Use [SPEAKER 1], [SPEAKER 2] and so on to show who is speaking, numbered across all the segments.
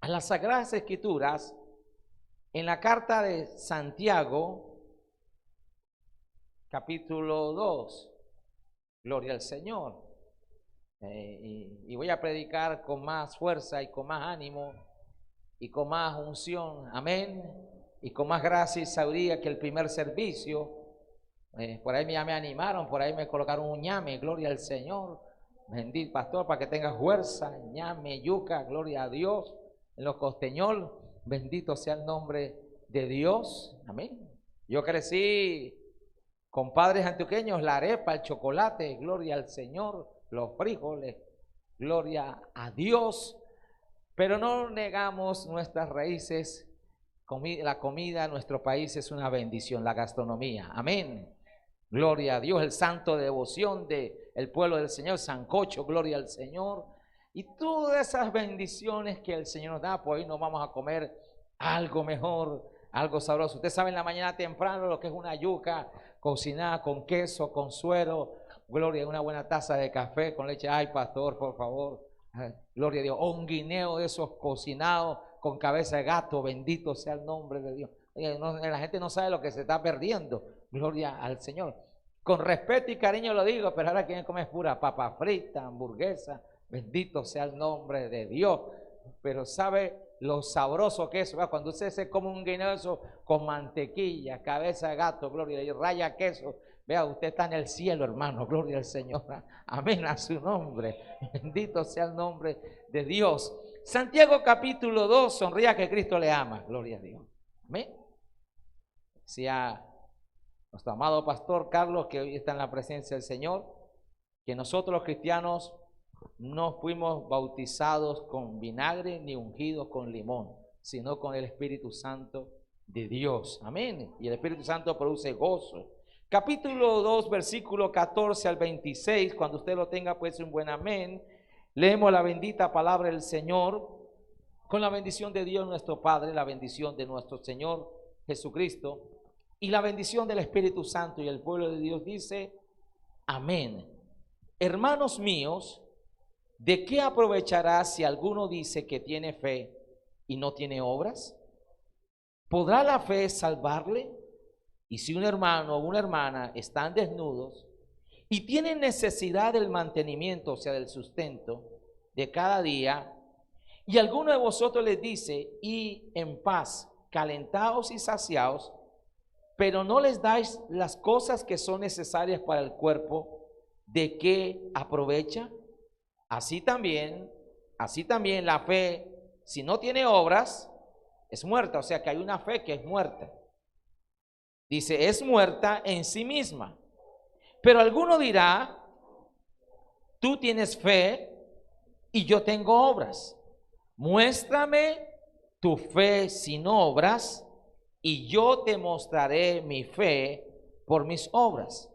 [SPEAKER 1] a las Sagradas Escrituras en la carta de Santiago, capítulo 2. Gloria al Señor. Y voy a predicar con más fuerza y con más ánimo y con más unción, amén, y con más gracia y sabiduría que el primer servicio. Por ahí ya me animaron, por ahí me colocaron un ñame, gloria al Señor. Bendito pastor, para que tenga fuerza, ñame, yuca, gloria a Dios. En los costeñol, bendito sea el nombre de Dios, amén. Yo crecí con padres antioqueños, la arepa, el chocolate, gloria al Señor, los frijoles, gloria a Dios. Pero no negamos nuestras raíces, la comida en nuestro país es una bendición, la gastronomía, amén. Gloria a Dios, el santo de devoción del pueblo del Señor, sancocho, gloria al Señor. Y todas esas bendiciones que el Señor nos da, pues hoy nos vamos a comer algo mejor, algo sabroso. Usted sabe en la mañana temprano lo que es una yuca cocinada con queso, con suero, gloria, una buena taza de café con leche. Ay, pastor, por favor, gloria a Dios. O un guineo de esos cocinados con cabeza de gato, bendito sea el nombre de Dios. La gente no sabe lo que se está perdiendo, gloria al Señor. Con respeto y cariño lo digo, pero ahora quien come es pura papa frita, hamburguesa, bendito sea el nombre de Dios. Pero sabe lo sabroso que es, ¿verdad? Cuando usted se come un guineo eso con mantequilla, cabeza de gato, gloria, y raya queso, vea, usted está en el cielo, hermano, gloria al Señor, amén a su nombre, bendito sea el nombre de Dios. Santiago capítulo 2, sonría que Cristo le ama, gloria a Dios, amén. Decía nuestro amado pastor Carlos, que hoy está en la presencia del Señor, que nosotros los cristianos no fuimos bautizados con vinagre ni ungidos con limón, sino con el Espíritu Santo de Dios, amén. Y el Espíritu Santo produce gozo. Capítulo 2, versículo 14 al 26, cuando usted lo tenga, pues un buen amén. Leemos la bendita palabra del Señor, con la bendición de Dios nuestro Padre, la bendición de nuestro Señor Jesucristo y la bendición del Espíritu Santo. Y el pueblo de Dios dice, amén. Hermanos míos, ¿de qué aprovechará si alguno dice que tiene fe y no tiene obras? ¿Podrá la fe salvarle? Y si un hermano o una hermana están desnudos y tienen necesidad del mantenimiento, o sea, del sustento de cada día, y alguno de vosotros les dice, y en paz, calentaos y saciaos, pero no les dais las cosas que son necesarias para el cuerpo, ¿de qué aprovecha? Así también la fe, si no tiene obras, es muerta. O sea que hay una fe que es muerta. Dice, es muerta en sí misma. Pero alguno dirá, tú tienes fe y yo tengo obras. Muéstrame tu fe sin obras y yo te mostraré mi fe por mis obras.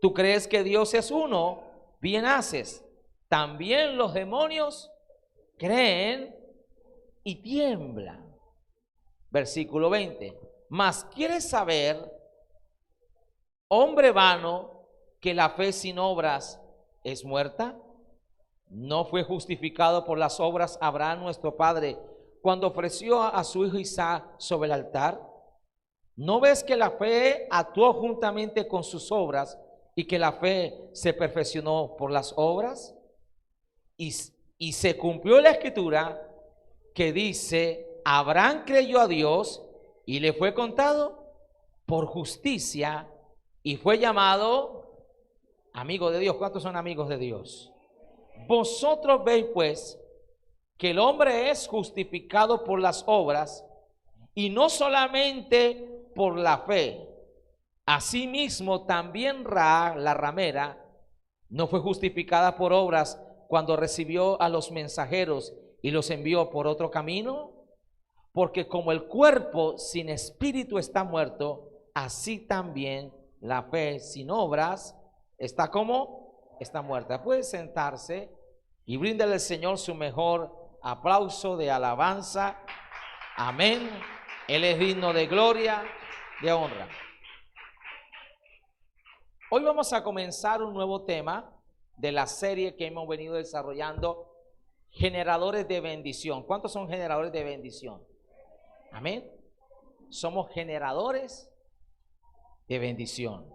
[SPEAKER 1] ¿Tú crees que Dios es uno? Bien haces. También los demonios creen y tiemblan. Versículo 20. Mas ¿quieres saber, hombre vano, que la fe sin obras es muerta? ¿No fue justificado por las obras Abraham nuestro padre cuando ofreció a su hijo Isaac sobre el altar? ¿No ves que la fe actuó juntamente con sus obras y que la fe se perfeccionó por las obras? Y se cumplió la escritura que dice, Abraham creyó a Dios y le fue contado por justicia y fue llamado amigo de Dios. ¿Cuántos son amigos de Dios? Vosotros veis pues que el hombre es justificado por las obras y no solamente por la fe. Asimismo también Rahab, la ramera, no fue justificada por obras cuando recibió a los mensajeros y los envió por otro camino. Porque como el cuerpo sin espíritu está muerto, así también la fe sin obras está como está muerta. Puede sentarse y bríndale al Señor su mejor aplauso de alabanza. Amén. Él es digno de gloria, de honra. Hoy vamos a comenzar un nuevo tema de la serie que hemos venido desarrollando generadores de bendición. ¿Cuántos son generadores de bendición? Amén. Somos generadores de bendición.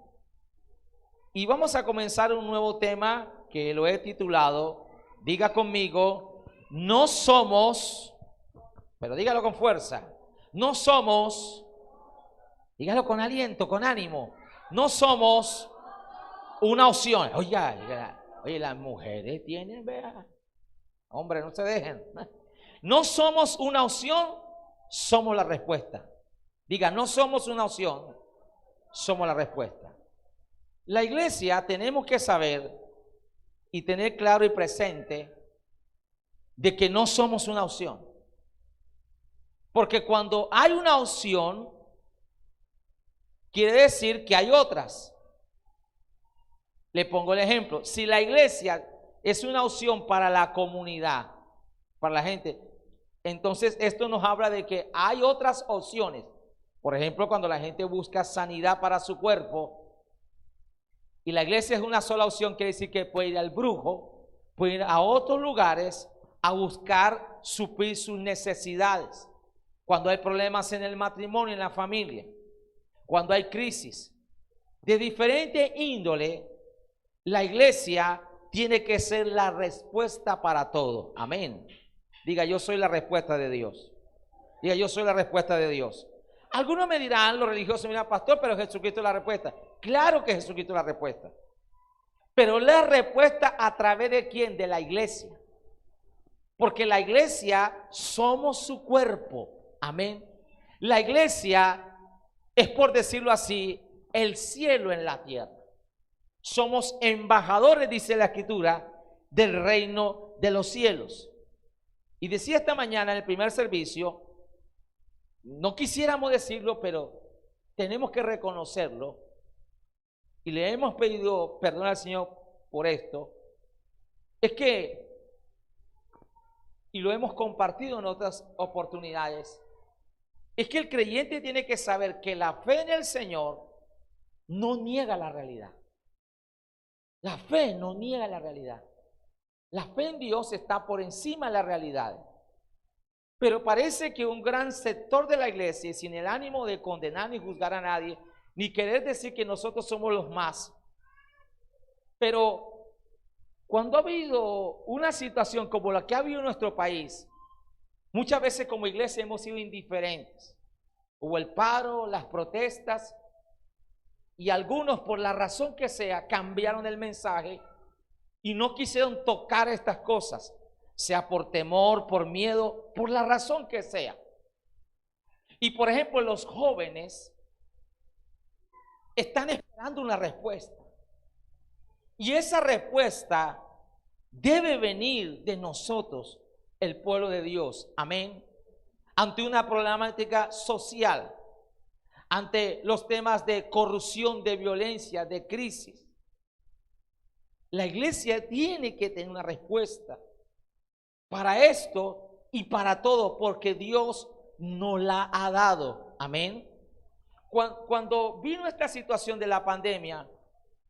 [SPEAKER 1] Y vamos a comenzar un nuevo tema que lo he titulado, diga conmigo, no somos, pero dígalo con fuerza, no somos, dígalo con aliento, con ánimo, no somos una opción. Oye, las mujeres tienen, vea, hombre, no se dejen. No somos una opción, somos la respuesta. Diga, no somos una opción, somos la respuesta. La iglesia tenemos que saber y tener claro y presente de que no somos una opción. Porque cuando hay una opción, quiere decir que hay otras. Le pongo el ejemplo. Si la iglesia es una opción para la comunidad, para la gente, entonces esto nos habla de que hay otras opciones. Por ejemplo, cuando la gente busca sanidad para su cuerpo y la iglesia es una sola opción, quiere decir que puede ir al brujo, puede ir a otros lugares a buscar suplir sus necesidades. Cuando hay problemas en el matrimonio, en la familia, cuando hay crisis de diferente índole, la iglesia tiene que ser la respuesta para todo. Amén. Diga, yo soy la respuesta de Dios. Diga, yo soy la respuesta de Dios. Algunos me dirán, los religiosos, mira, pastor, pero Jesucristo es la respuesta. Claro que Jesucristo es la respuesta. Pero la respuesta a través de ¿quién? De la iglesia. Porque la iglesia somos su cuerpo. Amén. La iglesia es, por decirlo así, el cielo en la tierra. Somos embajadores, dice la Escritura, del reino de los cielos. Y decía esta mañana en el primer servicio, no quisiéramos decirlo, pero tenemos que reconocerlo. Y le hemos pedido perdón al Señor por esto. Es que, y lo hemos compartido en otras oportunidades, es que el creyente tiene que saber que la fe en el Señor no niega la realidad. La fe no niega la realidad. La fe en Dios está por encima de la realidad. Pero parece que un gran sector de la iglesia, sin el ánimo de condenar ni juzgar a nadie, ni querer decir que nosotros somos los más, pero cuando ha habido una situación como la que ha habido en nuestro país, muchas veces como iglesia hemos sido indiferentes. Hubo el paro, las protestas, y algunos, por la razón que sea, cambiaron el mensaje y no quisieron tocar estas cosas, sea por temor, por miedo, por la razón que sea. Y por ejemplo, los jóvenes están esperando una respuesta. Y esa respuesta debe venir de nosotros, el pueblo de Dios. Amén. Ante una problemática social, ante los temas de corrupción, de violencia, de crisis. La iglesia tiene que tener una respuesta para esto y para todo, porque Dios nos la ha dado. Amén. Cuando vino esta situación de la pandemia,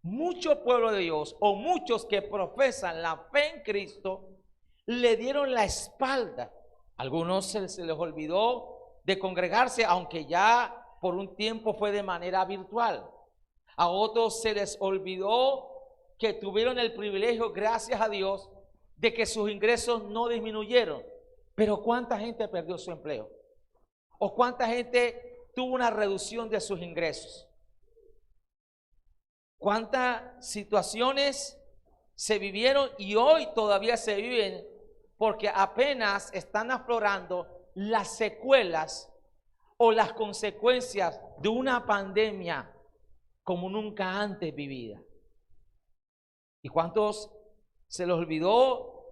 [SPEAKER 1] mucho pueblo de Dios o muchos que profesan la fe en Cristo le dieron la espalda. Algunos se les olvidó de congregarse, aunque ya por un tiempo fue de manera virtual. A otros se les olvidó que tuvieron el privilegio, gracias a Dios, de que sus ingresos no disminuyeron. Pero ¿cuánta gente perdió su empleo? ¿O cuánta gente tuvo una reducción de sus ingresos? ¿Cuántas situaciones se vivieron y hoy todavía se viven porque apenas están aflorando las secuelas o las consecuencias de una pandemia como nunca antes vivida? ¿Y cuántos se les olvidó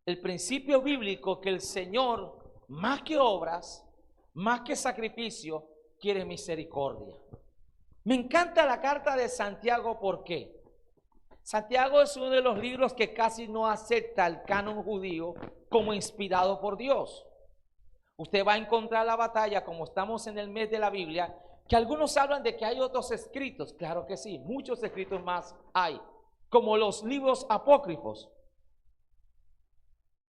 [SPEAKER 1] el principio bíblico que el Señor, más que obras, más que sacrificio, quiere misericordia? Me encanta la carta de Santiago. ¿Por qué? Santiago es uno de los libros que casi no acepta el canon judío como inspirado por Dios. Usted va a encontrar la batalla, como estamos en el mes de la Biblia, que algunos hablan de que hay otros escritos. Claro que sí, muchos escritos más hay, como los libros apócrifos.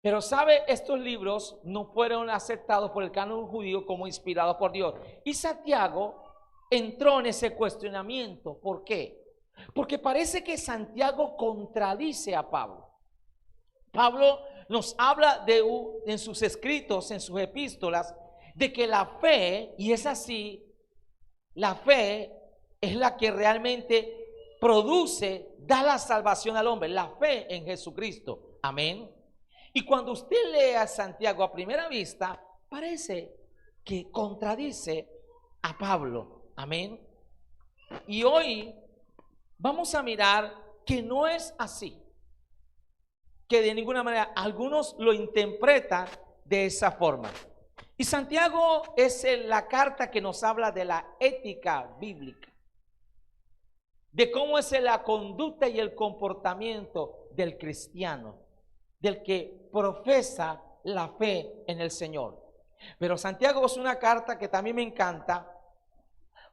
[SPEAKER 1] Pero sabe, estos libros no fueron aceptados por el canon judío como inspirados por Dios. Y Santiago entró en ese cuestionamiento. ¿Por qué? Porque parece que Santiago contradice a Pablo. Pablo nos habla en sus escritos, en sus epístolas, de que la fe, y es así, la fe es la que realmente produce, da la salvación al hombre, la fe en Jesucristo. Amén. Y cuando usted lee a Santiago a primera vista, parece que contradice a Pablo. Amén. Y hoy vamos a mirar que no es así. Que de ninguna manera algunos lo interpretan de esa forma. Y Santiago es la carta que nos habla de la ética bíblica, de cómo es la conducta y el comportamiento del cristiano, del que profesa la fe en el Señor. Pero Santiago es una carta que también me encanta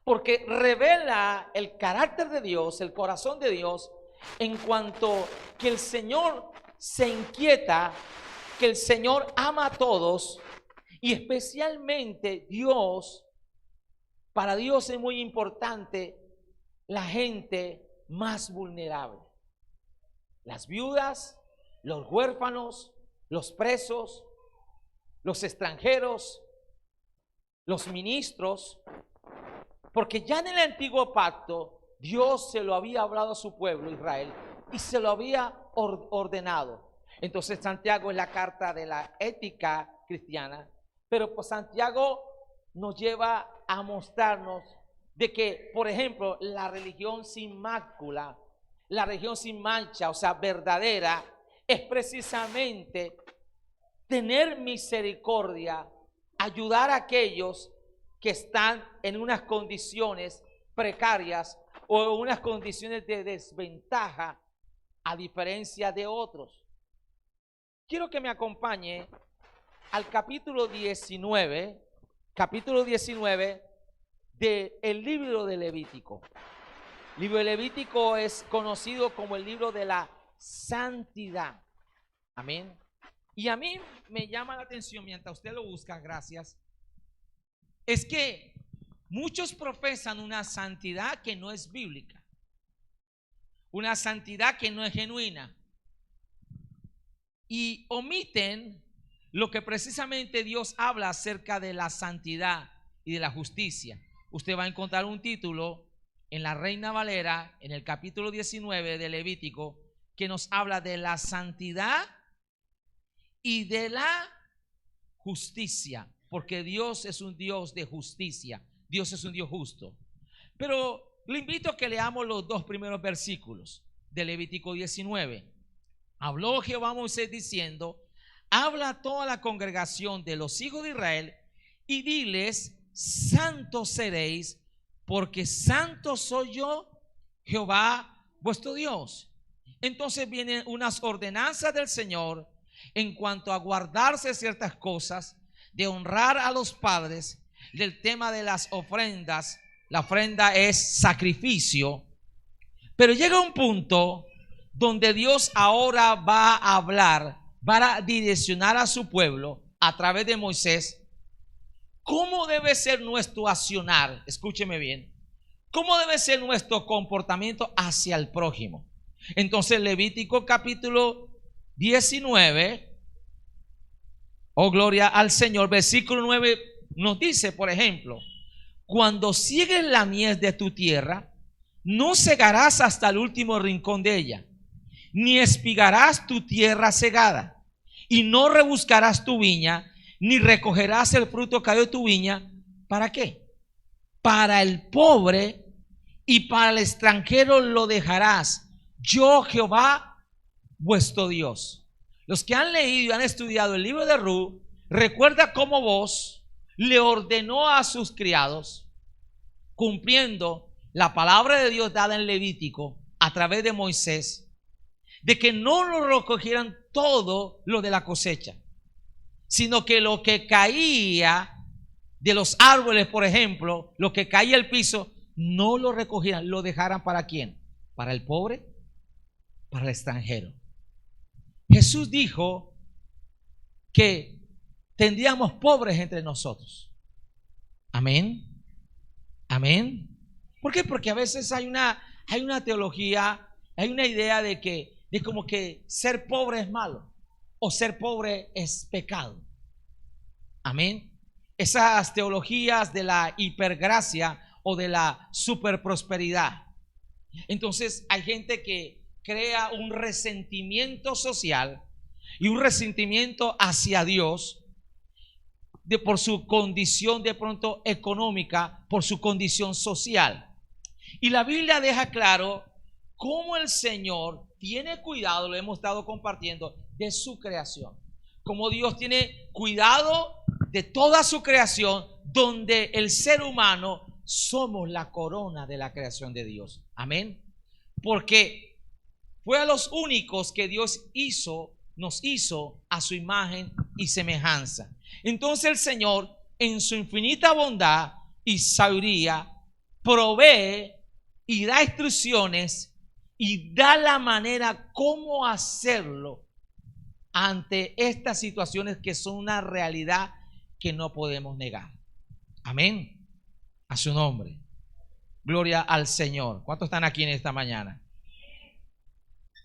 [SPEAKER 1] porque revela el carácter de Dios, el corazón de Dios, en cuanto que el Señor se inquieta, que el Señor ama a todos y especialmente Dios, para Dios es muy importante la gente más vulnerable, las viudas, los huérfanos, los presos, los extranjeros, los ministros, porque ya en el antiguo pacto Dios se lo había hablado a su pueblo Israel y se lo había ordenado. Entonces Santiago es la carta de la ética cristiana, pero pues Santiago nos lleva a mostrarnos de que, por ejemplo, la religión sin mácula, la religión sin mancha, o sea, verdadera, es precisamente tener misericordia, ayudar a aquellos que están en unas condiciones precarias o en unas condiciones de desventaja a diferencia de otros. Quiero que me acompañe al capítulo 19 del libro de Levítico. El libro de Levítico es conocido como el libro de la santidad. Amén. Y a mí me llama la atención, mientras usted lo busca, gracias, es que muchos profesan una santidad que no es bíblica, una santidad que no es genuina, y omiten lo que precisamente Dios habla acerca de la santidad y de la justicia. Usted va a encontrar un título en la Reina Valera, en el capítulo 19 de Levítico, que nos habla de la santidad y de la justicia, porque Dios es un Dios de justicia, Dios es un Dios justo. Pero le invito a que leamos los dos primeros versículos de Levítico 19. Habló Jehová a Moisés diciendo: habla a toda la congregación de los hijos de Israel y diles: santos seréis, porque santo soy yo, Jehová vuestro Dios. Entonces vienen unas ordenanzas del Señor en cuanto a guardarse ciertas cosas, de honrar a los padres, del tema de las ofrendas. La ofrenda es sacrificio, pero llega un punto donde Dios ahora va a hablar, va a direccionar a su pueblo a través de Moisés cómo debe ser nuestro accionar. Escúcheme bien, cómo debe ser nuestro comportamiento hacia el prójimo. Entonces Levítico capítulo 19, oh gloria al Señor, versículo 9 nos dice, por ejemplo: cuando sigues la mies de tu tierra, no segarás hasta el último rincón de ella, ni espigarás tu tierra segada, y no rebuscarás tu viña, ni recogerás el fruto caído de tu viña. ¿Para qué? Para el pobre y para el extranjero lo dejarás, yo Jehová vuestro Dios. Los que han leído y han estudiado el libro de Ruth, recuerda cómo vos le ordenó a sus criados, cumpliendo la palabra de Dios dada en Levítico a través de Moisés, de que no lo recogieran todo lo de la cosecha, sino que lo que caía de los árboles, por ejemplo, lo que caía al piso, no lo recogieran, lo dejaran. ¿Para quién? Para el pobre, para el extranjero. Jesús dijo
[SPEAKER 2] que tendríamos pobres entre nosotros. Amén. Amén. ¿Por qué? Porque a veces hay una teología, hay una idea de como que ser pobre es malo o ser pobre es pecado. Amén. Esas teologías de la hipergracia o de la superprosperidad. Entonces hay gente que crea un resentimiento social y un resentimiento hacia Dios por su condición de pronto económica, por su condición social. Y la Biblia deja claro cómo el Señor tiene cuidado, lo hemos estado compartiendo, de su creación. Cómo Dios tiene cuidado de toda su creación, donde el ser humano somos la corona de la creación de Dios. Amén. Porque fue a los únicos que Dios nos hizo a su imagen y semejanza. Entonces el Señor, en su infinita bondad y sabiduría, provee y da instrucciones y da la manera cómo hacerlo ante estas situaciones que son una realidad que no podemos negar. Amén. A su nombre. Gloria al Señor. ¿Cuántos están aquí en esta mañana?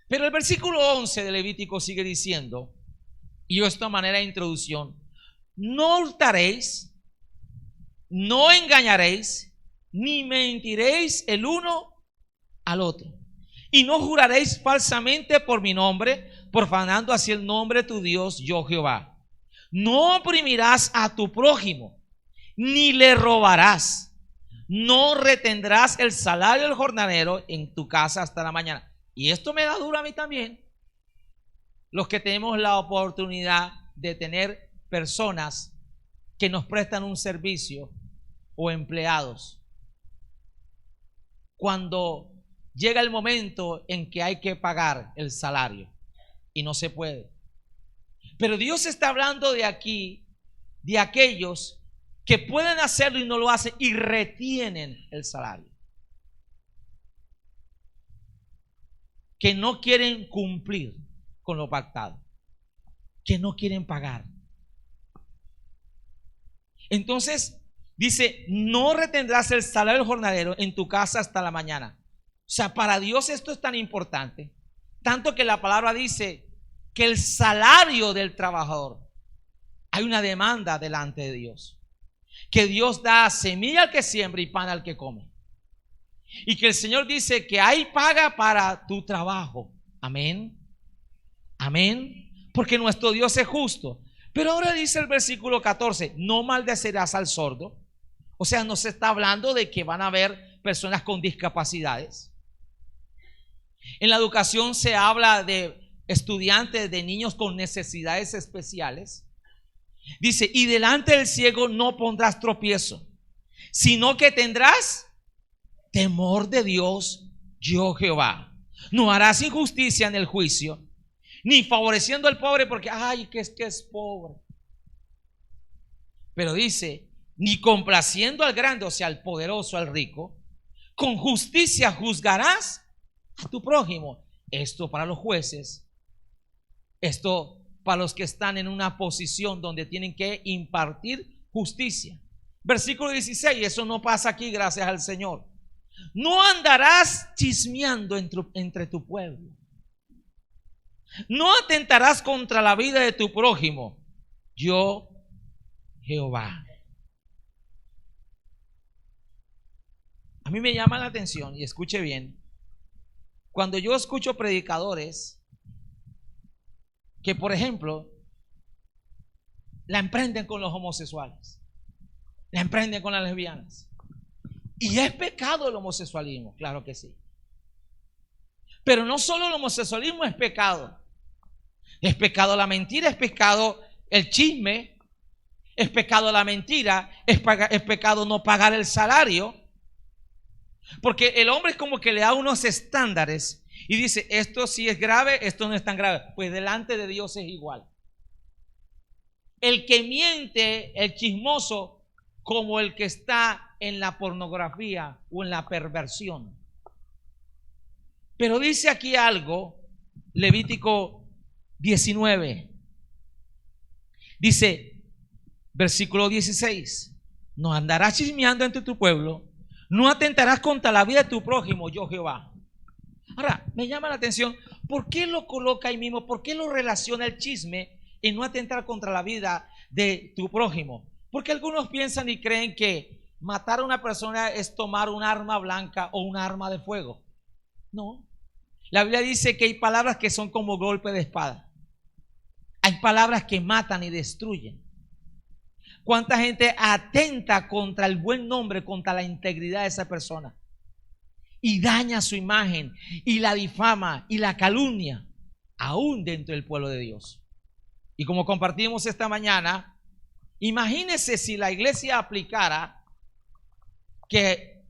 [SPEAKER 2] Pero el versículo 11 de Levítico sigue diciendo, y esta manera de introducción: no hurtaréis, no engañaréis, ni mentiréis el uno al otro, y no juraréis falsamente por mi nombre, profanando así el nombre de tu Dios, yo Jehová. No oprimirás a tu prójimo, ni le robarás. No retendrás el salario del jornalero en tu casa hasta la mañana. Y esto me da duro a mí también. Los que tenemos la oportunidad de tener personas que nos prestan un servicio o empleados. Cuando llega el momento en que hay que pagar el salario y no se puede. Pero Dios está hablando de aquí, de aquellos que pueden hacerlo y no lo hacen y retienen el salario. Que no quieren cumplir con lo pactado, que no quieren pagar. Entonces dice: no retendrás el salario del jornalero en tu casa hasta la mañana. O sea, para Dios esto es tan importante, tanto que la palabra dice que el salario del trabajador, hay una demanda delante de Dios, que Dios da semilla al que siembra y pan al que come. Y que el Señor dice que hay paga para tu trabajo. Amén. Amén. Porque nuestro Dios es justo. Pero ahora dice el versículo 14: no maldecerás al sordo. O sea, no se está hablando de que van a haber personas con discapacidades. En la educación se habla de estudiantes, de niños con necesidades especiales. Dice: y delante del ciego no pondrás tropiezo, sino que tendrás temor de Dios, yo Jehová. No harás injusticia en el juicio, ni favoreciendo al pobre porque que es pobre. Pero dice: ni complaciendo al grande, o sea, al poderoso, al rico. Con justicia juzgarás a tu prójimo. Esto para los jueces, esto para los que están en una posición donde tienen que impartir justicia. Versículo 16, eso no pasa aquí, gracias al Señor. No andarás chismeando entre tu pueblo. No atentarás contra la vida de tu prójimo, yo Jehová. A mí me llama la atención, y escuche bien, cuando yo escucho predicadores que, por ejemplo, la emprenden con los homosexuales, la emprenden con las lesbianas. Y es pecado el homosexualismo, claro que sí. Pero no solo el homosexualismo es pecado. Es pecado la mentira, es pecado el chisme, es pecado la mentira, es pecado no pagar el salario. Porque el hombre es como que le da unos estándares y dice: esto sí es grave, esto no es tan grave. Pues delante de Dios es igual. El que miente, el chismoso, como el que está en la pornografía o en la perversión. Pero dice aquí algo, Levítico 19: Dice, versículo 16, no andarás chismeando entre tu pueblo, no atentarás contra la vida de tu prójimo, yo Jehová. Ahora, me llama la atención, ¿por qué lo coloca ahí mismo? ¿Por qué lo relaciona el chisme en no atentar contra la vida de tu prójimo? Porque algunos piensan y creen que matar a una persona es tomar un arma blanca o un arma de fuego. No. La Biblia dice que hay palabras que son como golpe de espada. Hay palabras que matan y destruyen. ¿Cuánta gente atenta contra el buen nombre, contra la integridad de esa persona? Y daña su imagen, y la difama, y la calumnia, aún dentro del pueblo de Dios. Y como compartimos esta mañana, imagínense si la iglesia aplicara que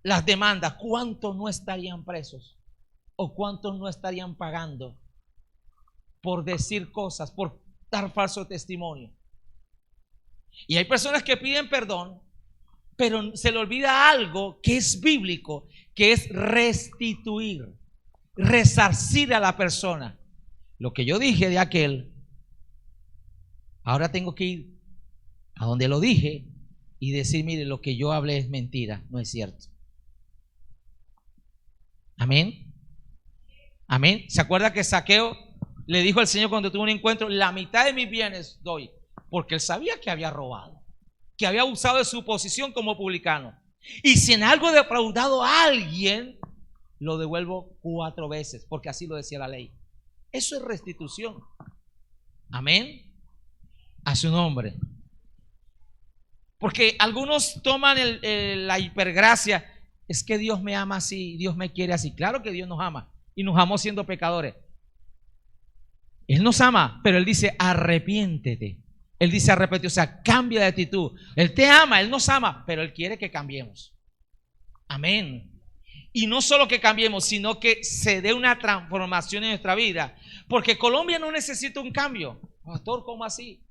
[SPEAKER 2] las demandas, ¿cuántos no estarían presos? ¿O cuántos no estarían pagando por decir cosas, por dar falso testimonio? Y hay personas que piden perdón, pero se le olvida algo que es bíblico, que es restituir, resarcir a la persona. Lo que yo dije de aquel, ahora tengo que ir a donde lo dije y decir, mire, lo que yo hablé es mentira, no es cierto. Amén. Amén. ¿Se acuerda que Zaqueo le dijo al Señor cuando tuvo un encuentro, la mitad de mis bienes doy? Porque él sabía que había robado, que había abusado de su posición como publicano. Y si en algo he defraudado a alguien, lo devuelvo 4 veces, porque así lo decía la ley. Eso es restitución. Amén. A su nombre. Porque algunos toman la hipergracia. Es que Dios me ama así, Dios me quiere así. Claro que Dios nos ama y nos amó siendo pecadores. Él nos ama, pero Él dice arrepiéntete. Él dice arrepentir, o sea, cambia de actitud. Él te ama, Él nos ama, pero Él quiere que cambiemos. Amén. Y no solo que cambiemos, sino que se dé una transformación en nuestra vida. Porque Colombia no necesita un cambio. Pastor, ¿cómo así?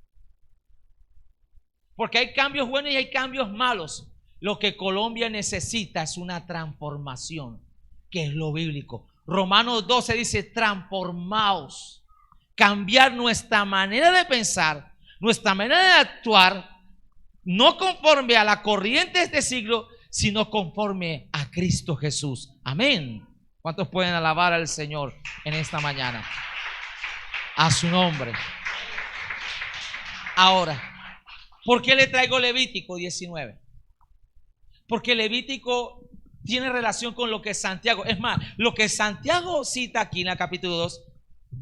[SPEAKER 2] Porque hay cambios buenos y hay cambios malos. Lo que Colombia necesita es una transformación, que es lo bíblico. Romanos 12 dice, transformaos. Cambiar nuestra manera de pensar, nuestra manera de actuar, no conforme a la corriente de este siglo, sino conforme a Cristo Jesús. Amén. ¿Cuántos pueden alabar al Señor en esta mañana? A su nombre. Ahora, ¿por qué le traigo Levítico 19? Porque Levítico tiene relación con lo que Santiago, es más, lo que Santiago cita aquí en el capítulo 2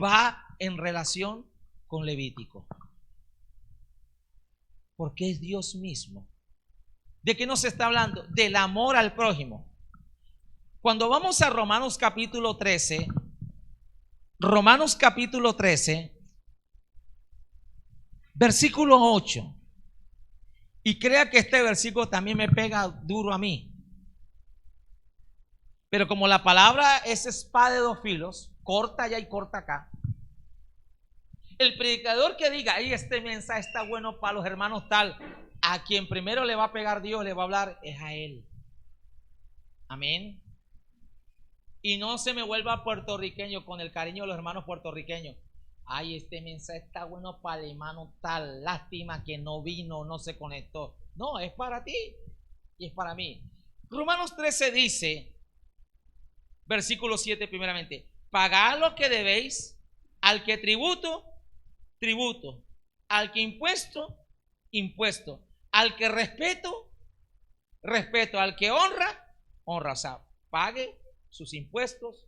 [SPEAKER 2] va en relación con Levítico. Porque es Dios mismo. ¿De qué nos está hablando? Del amor al prójimo. Cuando vamos a Romanos capítulo 13, versículo 8. Y crea que este versículo también me pega duro a mí. Pero como la palabra es espada de 2 filos, corta allá y corta acá. El predicador que diga, ahí este mensaje está bueno para los hermanos tal, a quien primero le va a pegar Dios, le va a hablar, es a él. Amén. Y no se me vuelva puertorriqueño con el cariño de los hermanos puertorriqueños. Ay, este mensaje está bueno para el hermano tal, lástima que no vino, no se conectó. No, es para ti y es para mí. Romanos 13 dice, versículo 7 primeramente, pagad lo que debéis, al que tributo, tributo, al que impuesto, impuesto, al que respeto, respeto, al que honra, honra. O sea, pague sus impuestos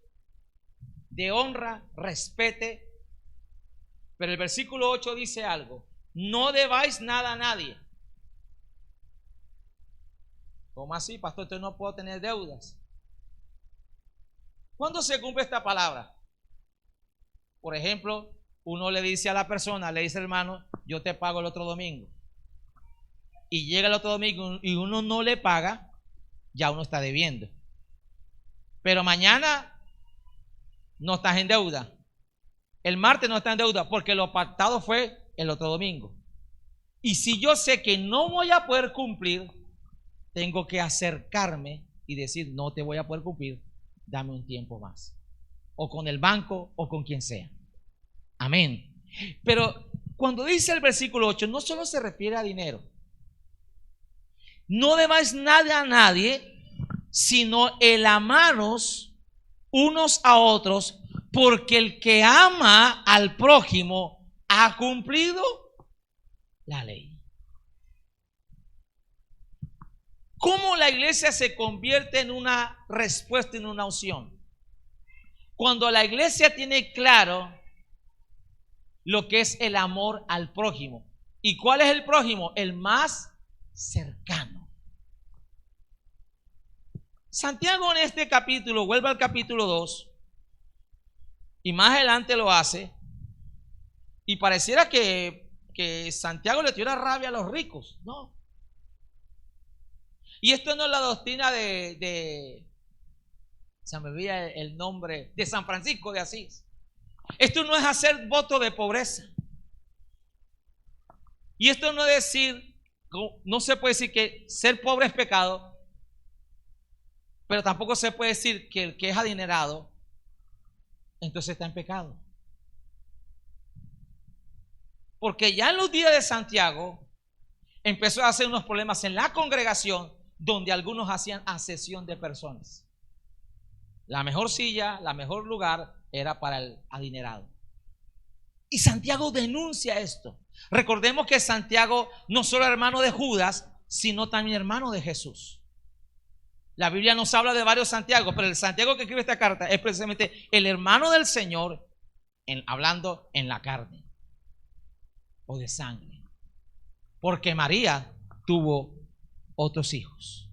[SPEAKER 2] de honra, respete. Pero el versículo 8 dice algo, no debáis nada a nadie. ¿Cómo así, pastor? Entonces no puedo tener deudas. ¿Cuándo se cumple esta palabra? Por ejemplo, uno le dice a la persona, le dice hermano, yo te pago el otro domingo. Y llega el otro domingo y uno no le paga, ya uno está debiendo. Pero mañana no estás en deuda. El martes no está en deuda porque lo pactado fue el otro domingo. Y si yo sé que no voy a poder cumplir, tengo que acercarme y decir, no te voy a poder cumplir, dame un tiempo más. O con el banco o con quien sea. Amén. Pero cuando dice el versículo 8, no solo se refiere a dinero. No debáis nada a nadie, sino el amarnos unos a otros, porque el que ama al prójimo ha cumplido la ley. ¿Cómo la iglesia se convierte en una respuesta, en una opción? Cuando la iglesia tiene claro lo que es el amor al prójimo. ¿Y cuál es el prójimo? El más cercano. Santiago en este capítulo, vuelve al capítulo 2, y más adelante lo hace, y pareciera que Santiago le tuviera rabia a los ricos, ¿no? Y esto no es la doctrina se me olvida el nombre, de San Francisco de Asís. Esto no es hacer voto de pobreza. Y esto no es decir, no se puede decir que ser pobre es pecado, pero tampoco se puede decir que el que es adinerado, entonces está en pecado. Porque ya en los días de Santiago empezó a hacer unos problemas en la congregación donde algunos hacían asesión de personas. La mejor silla, la mejor lugar era para el adinerado. Y Santiago denuncia esto. Recordemos que Santiago no solo era hermano de Judas, sino también hermano de Jesús. La Biblia nos habla de varios Santiago, pero el Santiago que escribe esta carta es precisamente el hermano del Señor, hablando en la carne o de sangre. Porque María tuvo otros hijos.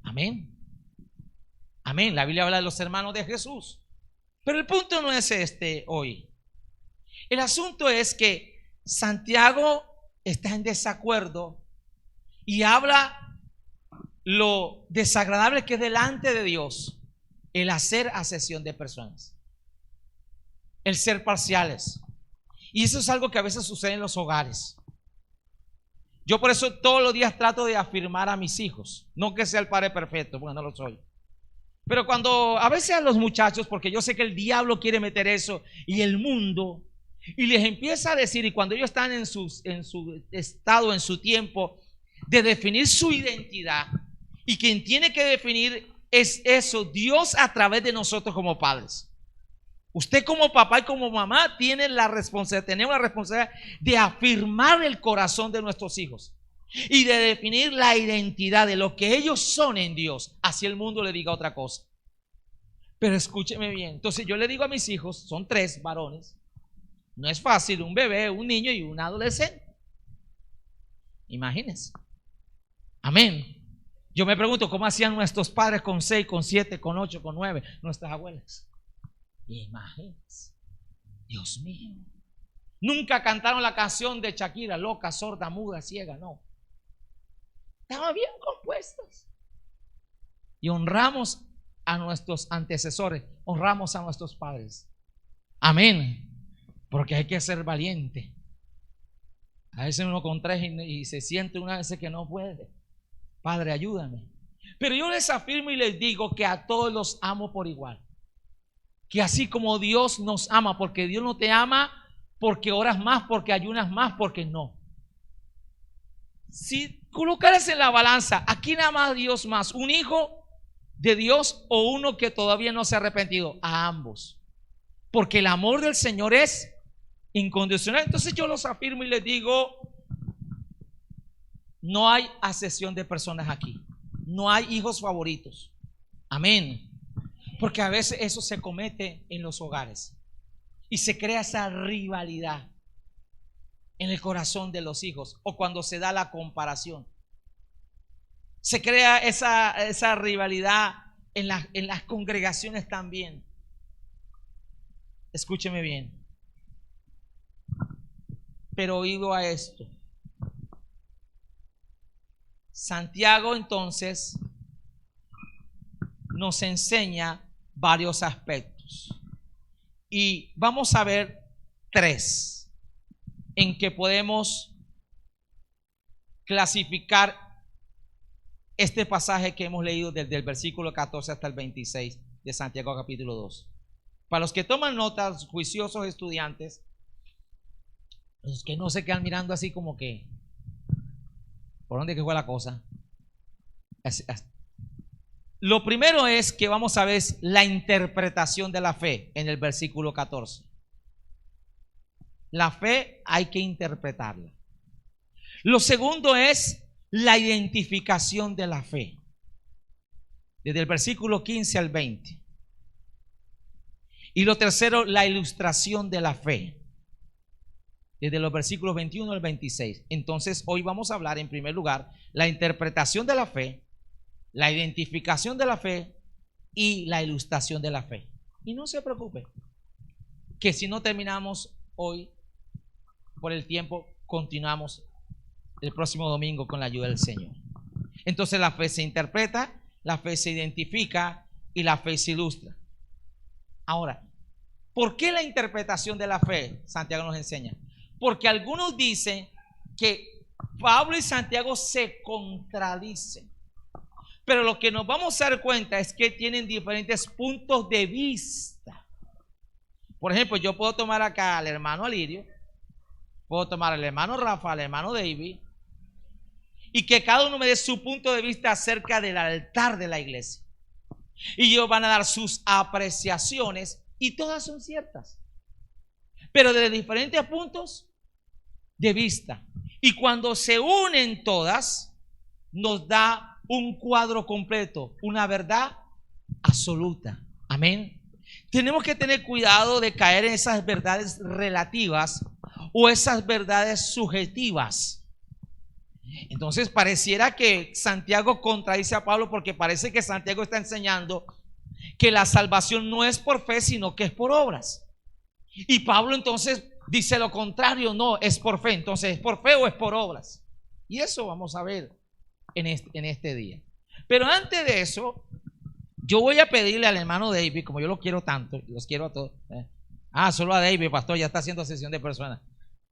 [SPEAKER 2] Amén. Amén. La Biblia habla de los hermanos de Jesús. Pero el punto no es este hoy. El asunto es que Santiago está en desacuerdo y habla lo desagradable que es delante de Dios el hacer asesión de personas, el ser parciales. Y eso es algo que a veces sucede en los hogares. Yo por eso todos los días trato de afirmar a mis hijos, no que sea el padre perfecto, porque no lo soy. Pero cuando a veces a los muchachos, porque yo sé que el diablo quiere meter eso y el mundo, y les empieza a decir, y cuando ellos están en su estado, en su tiempo de definir su identidad, y quien tiene que definir es eso, Dios a través de nosotros como padres. Usted como papá y como mamá tiene la responsabilidad, tenemos la responsabilidad de afirmar el corazón de nuestros hijos y de definir la identidad de lo que ellos son en Dios, así el mundo le diga otra cosa. Pero escúcheme bien, entonces yo le digo a mis hijos, son 3 varones, no es fácil, un bebé, un niño y un adolescente. Imagínense. Amén. Yo me pregunto cómo hacían nuestros padres con 6, con 7, con 8, con 9, nuestras abuelas. Imagínense. Dios mío. Nunca cantaron la canción de Shakira, loca, sorda, muda, ciega, no. Estaban bien compuestas. Y honramos a nuestros antecesores, honramos a nuestros padres. Amén. Porque hay que ser valiente. A veces uno con 3 y se siente una vez que no puede. Padre, ayúdame. Pero yo les afirmo y les digo que a todos los amo por igual. Que así como Dios nos ama, porque Dios no te ama porque oras más, porque ayunas más, porque no. Si colocaras en la balanza, ¿a quién ama a Dios más? ¿Un hijo de Dios o uno que todavía no se ha arrepentido? A ambos. Porque el amor del Señor es incondicional. Entonces yo los afirmo y les digo, no hay asesión de personas aquí. No hay hijos favoritos. Amén. Porque a veces eso se comete en los hogares y se crea esa rivalidad en el corazón de los hijos, o cuando se da la comparación. Se crea esa rivalidad en las congregaciones también. Escúcheme bien. Pero oído a esto. Santiago entonces nos enseña varios aspectos y vamos a ver 3 en que podemos clasificar este pasaje que hemos leído desde el versículo 14 hasta el 26 de Santiago capítulo 2. Para los que toman notas, juiciosos estudiantes, Los que no se quedan mirando así como que, ¿por dónde que fue la cosa? Lo primero es que vamos a ver la interpretación de la fe en el versículo 14. La fe hay que interpretarla. Lo segundo es la identificación de la fe. Desde el versículo 15 al 20. Y lo tercero, la ilustración de la fe. Desde los versículos 21 al 26. Entonces, hoy vamos a hablar en primer lugar la interpretación de la fe, la identificación de la fe y la ilustración de la fe. Y no se preocupe, que si no terminamos hoy, por el tiempo, continuamos el próximo domingo con la ayuda del Señor. Entonces la fe se interpreta, la fe se identifica y la fe se ilustra. Ahora, ¿por qué la interpretación de la fe? Santiago nos enseña. Porque algunos dicen que Pablo y Santiago se contradicen. Pero lo que nos vamos a dar cuenta es que tienen diferentes puntos de vista. Por ejemplo, yo puedo tomar acá al hermano Alirio, puedo tomar al hermano Rafa, al hermano David, y que cada uno me dé su punto de vista acerca del altar de la iglesia. Y ellos van a dar sus apreciaciones y todas son ciertas, pero desde diferentes puntos de vista. Y cuando se unen todas, nos da un cuadro completo, una verdad absoluta. Amén. Tenemos que tener cuidado de caer en esas verdades relativas o esas verdades subjetivas. Entonces pareciera que Santiago contradice a Pablo, porque parece que Santiago está enseñando que la salvación no es por fe, sino que es por obras. Y Pablo entonces dice lo contrario, no, es por fe. Entonces, ¿es por fe o es por obras? Y eso vamos a ver en este día. Pero antes de eso, yo voy a pedirle al hermano David, como yo lo quiero tanto, los quiero a todos. Solo a David, pastor, ya está haciendo sesión de personas.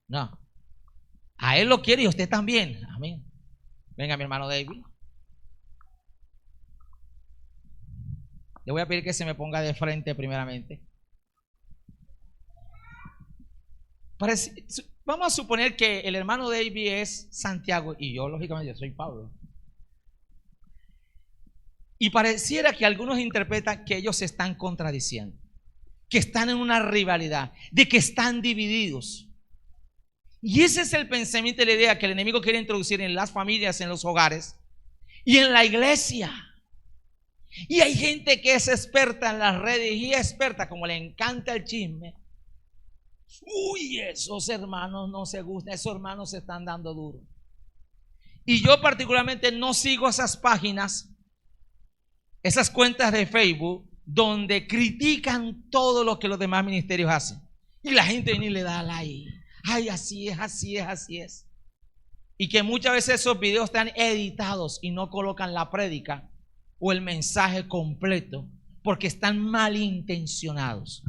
[SPEAKER 2] No, a él lo quiere y a usted también. Amén. Venga, mi hermano David. Le voy a pedir que se me ponga de frente primeramente. Vamos a suponer que el hermano David es Santiago y yo, lógicamente, yo soy Pablo. Y pareciera que algunos interpretan que ellos se están contradiciendo, que están en una rivalidad, de que están divididos. Y ese es el pensamiento y la idea que el enemigo quiere introducir en las familias, en los hogares y en la iglesia. Y hay gente que es experta en las redes y es experta, como le encanta el chisme. Uy, esos hermanos no se gustan, esos hermanos se están dando duro. Y yo particularmente no sigo esas páginas, esas cuentas de Facebook donde critican todo lo que los demás ministerios hacen. Y la gente viene y le da like. Ay, así es, así es, así es. Y que muchas veces esos videos están editados y no colocan la prédica o el mensaje completo porque están malintencionados.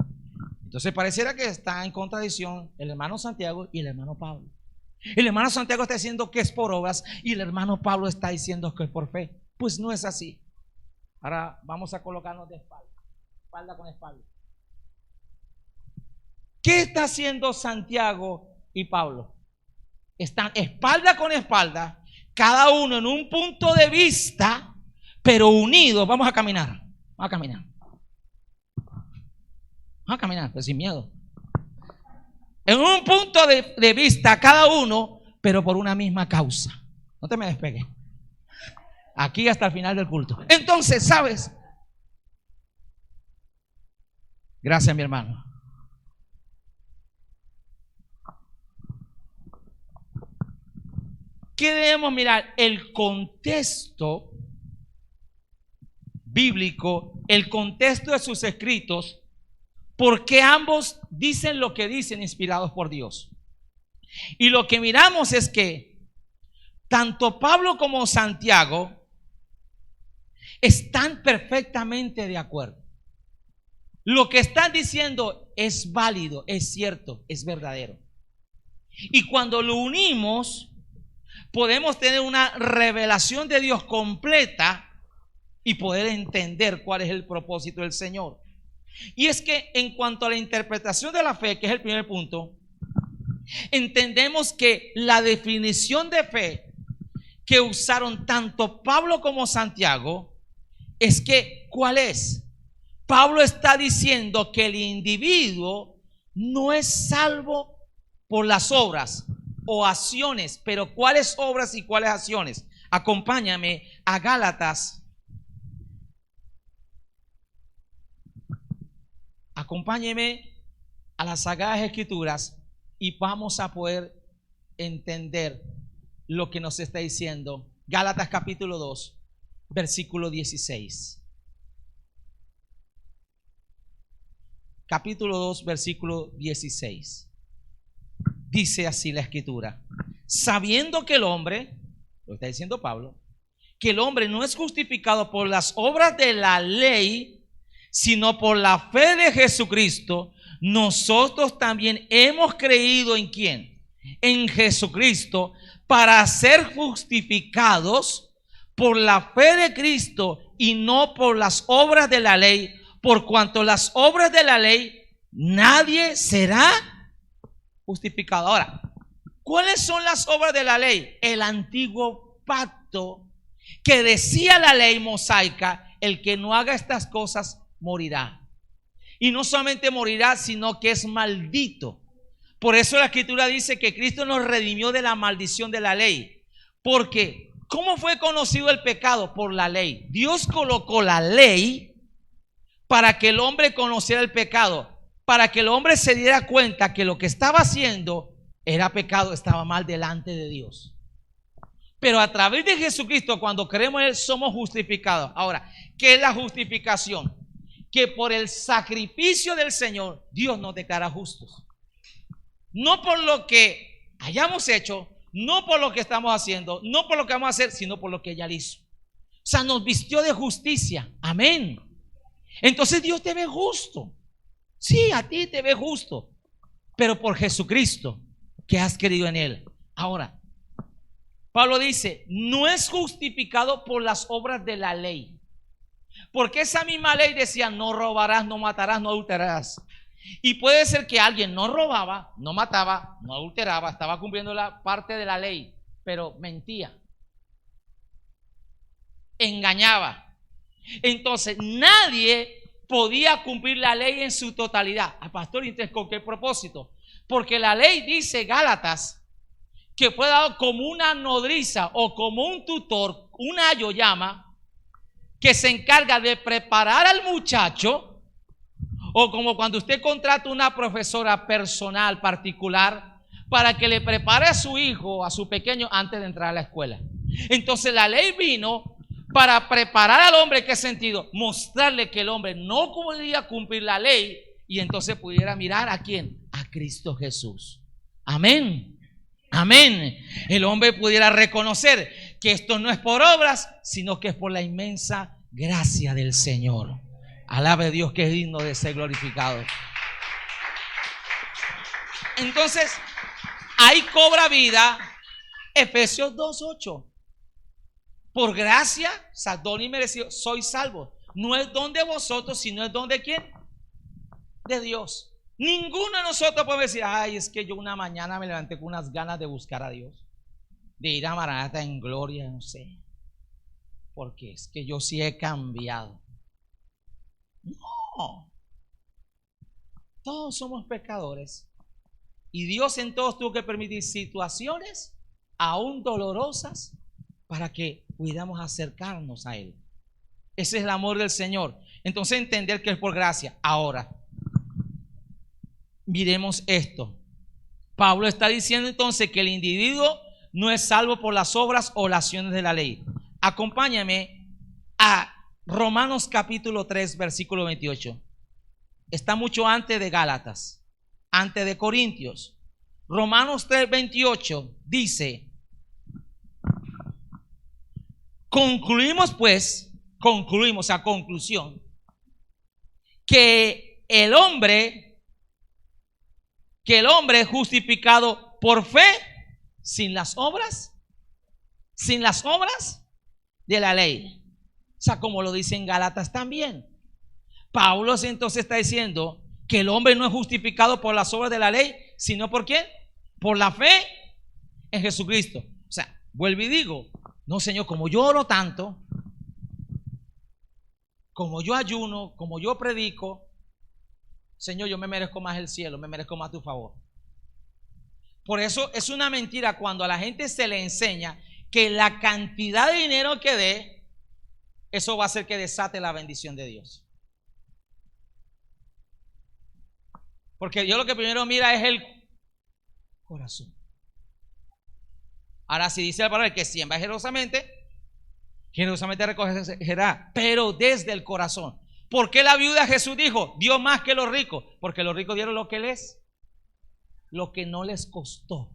[SPEAKER 2] Entonces pareciera que está en contradicción el hermano Santiago y el hermano Pablo. El hermano Santiago está diciendo que es por obras y el hermano Pablo está diciendo que es por fe. Pues no es así. Ahora vamos a colocarnos de espalda, espalda con espalda. ¿Qué está haciendo Santiago y Pablo? Están espalda con espalda, cada uno en un punto de vista, pero unidos. Vamos a caminar, vamos a caminar. Vamos a caminar, pero sin miedo. En un punto de vista cada uno, pero por una misma causa. No te me despegues. Aquí hasta el final del culto. Entonces, ¿sabes? Gracias, mi hermano. ¿Qué debemos mirar? El contexto bíblico, el contexto de sus escritos, porque ambos dicen lo que dicen inspirados por Dios. Y lo que miramos es que tanto Pablo como Santiago están perfectamente de acuerdo. Lo que están diciendo es válido, es cierto, es verdadero. Y cuando lo unimos, podemos tener una revelación de Dios completa y poder entender cuál es el propósito del Señor. Y es que en cuanto a la interpretación de la fe, que es el primer punto, entendemos que la definición de fe que usaron tanto Pablo como Santiago es que, ¿cuál es? Pablo está diciendo que el individuo no es salvo por las obras o acciones, pero ¿cuáles obras y cuáles acciones? Acompáñame a Gálatas. Acompáñeme a las Sagradas Escrituras y vamos a poder entender lo que nos está diciendo. Gálatas capítulo 2, versículo 16. Capítulo 2, versículo 16. Dice así la Escritura: sabiendo que el hombre, lo está diciendo Pablo, que el hombre no es justificado por las obras de la ley, sino por la fe de Jesucristo, nosotros también hemos creído ¿en quién? En Jesucristo, para ser justificados por la fe de Cristo y no por las obras de la ley, por cuanto las obras de la ley nadie será justificado. Ahora, ¿cuáles son las obras de la ley? El antiguo pacto que decía la ley mosaica: el que no haga estas cosas morirá. Y no solamente morirá, sino que es maldito. Por eso la Escritura dice que Cristo nos redimió de la maldición de la ley. Porque, ¿cómo fue conocido el pecado? Por la ley. Dios colocó la ley para que el hombre conociera el pecado, para que el hombre se diera cuenta que lo que estaba haciendo era pecado, estaba mal delante de Dios. Pero a través de Jesucristo, cuando creemos en Él, somos justificados. Ahora, ¿qué es la justificación? Que por el sacrificio del Señor, Dios nos declara justos. No por lo que hayamos hecho, no por lo que estamos haciendo, no por lo que vamos a hacer, sino por lo que Él hizo. O sea, nos vistió de justicia. Amén. Entonces Dios te ve justo. Sí, a ti te ve justo, pero por Jesucristo que has creído en Él. Ahora, Pablo dice, no es justificado por las obras de la ley. Porque esa misma ley decía: no robarás, no matarás, no adulterarás. Y puede ser que alguien no robaba, no mataba, no adulteraba, estaba cumpliendo la parte de la ley, pero mentía, engañaba. Entonces nadie podía cumplir la ley en su totalidad. Al pastor, entonces, ¿con qué propósito? Porque la ley dice, Gálatas, que fue dado como una nodriza o como un tutor, un ayo llama, que se encarga de preparar al muchacho, o como cuando usted contrata una profesora personal particular para que le prepare a su hijo, a su pequeño, antes de entrar a la escuela. Entonces la ley vino para preparar al hombre. ¿En qué sentido? Mostrarle que el hombre no podía cumplir la ley y entonces pudiera mirar ¿a quién? A Cristo Jesús. Amén. Amén. El hombre pudiera reconocer que esto no es por obras, sino que es por la inmensa gracia del Señor. Alabe a Dios, que es digno de ser glorificado. Entonces, ahí cobra vida Efesios 2:8. Por gracia, don y merecido, sois salvos. No es don de vosotros, sino es don de quién? De Dios. Ninguno de nosotros puede decir: ay, es que yo una mañana me levanté con unas ganas de buscar a Dios, de ir a Maranata en gloria, no sé, porque es que yo sí he cambiado. No, todos somos pecadores y Dios en todos tuvo que permitir situaciones aún dolorosas para que pudiéramos acercarnos a Él. Ese es el amor del Señor. Entonces entender que es por gracia. Ahora, miremos esto. Pablo está diciendo entonces que el individuo no es salvo por las obras o las acciones de la ley. Acompáñame a Romanos capítulo 3, versículo 28. Está mucho antes de Gálatas, antes de Corintios. Romanos 3, 28 dice: concluimos a conclusión, que el hombre es justificado por fe sin las obras de la ley. O sea, como lo dice en Gálatas también. Pablo entonces está diciendo que el hombre no es justificado por las obras de la ley, sino ¿por qué? por la fe en Jesucristo. O sea, vuelvo y digo, no, Señor, como yo oro tanto, como yo ayuno, como yo predico, Señor, yo me merezco más el cielo, me merezco más tu favor. Por eso es una mentira cuando a la gente se le enseña que la cantidad de dinero que dé, eso va a hacer que desate la bendición de Dios. Porque Dios lo que primero mira es el corazón. Ahora, si dice la palabra, el que siembra generosamente recogerá, pero desde el corazón. ¿Por qué la viuda Jesús dijo, dio más que los ricos? Porque los ricos dieron lo que lo que no les costó.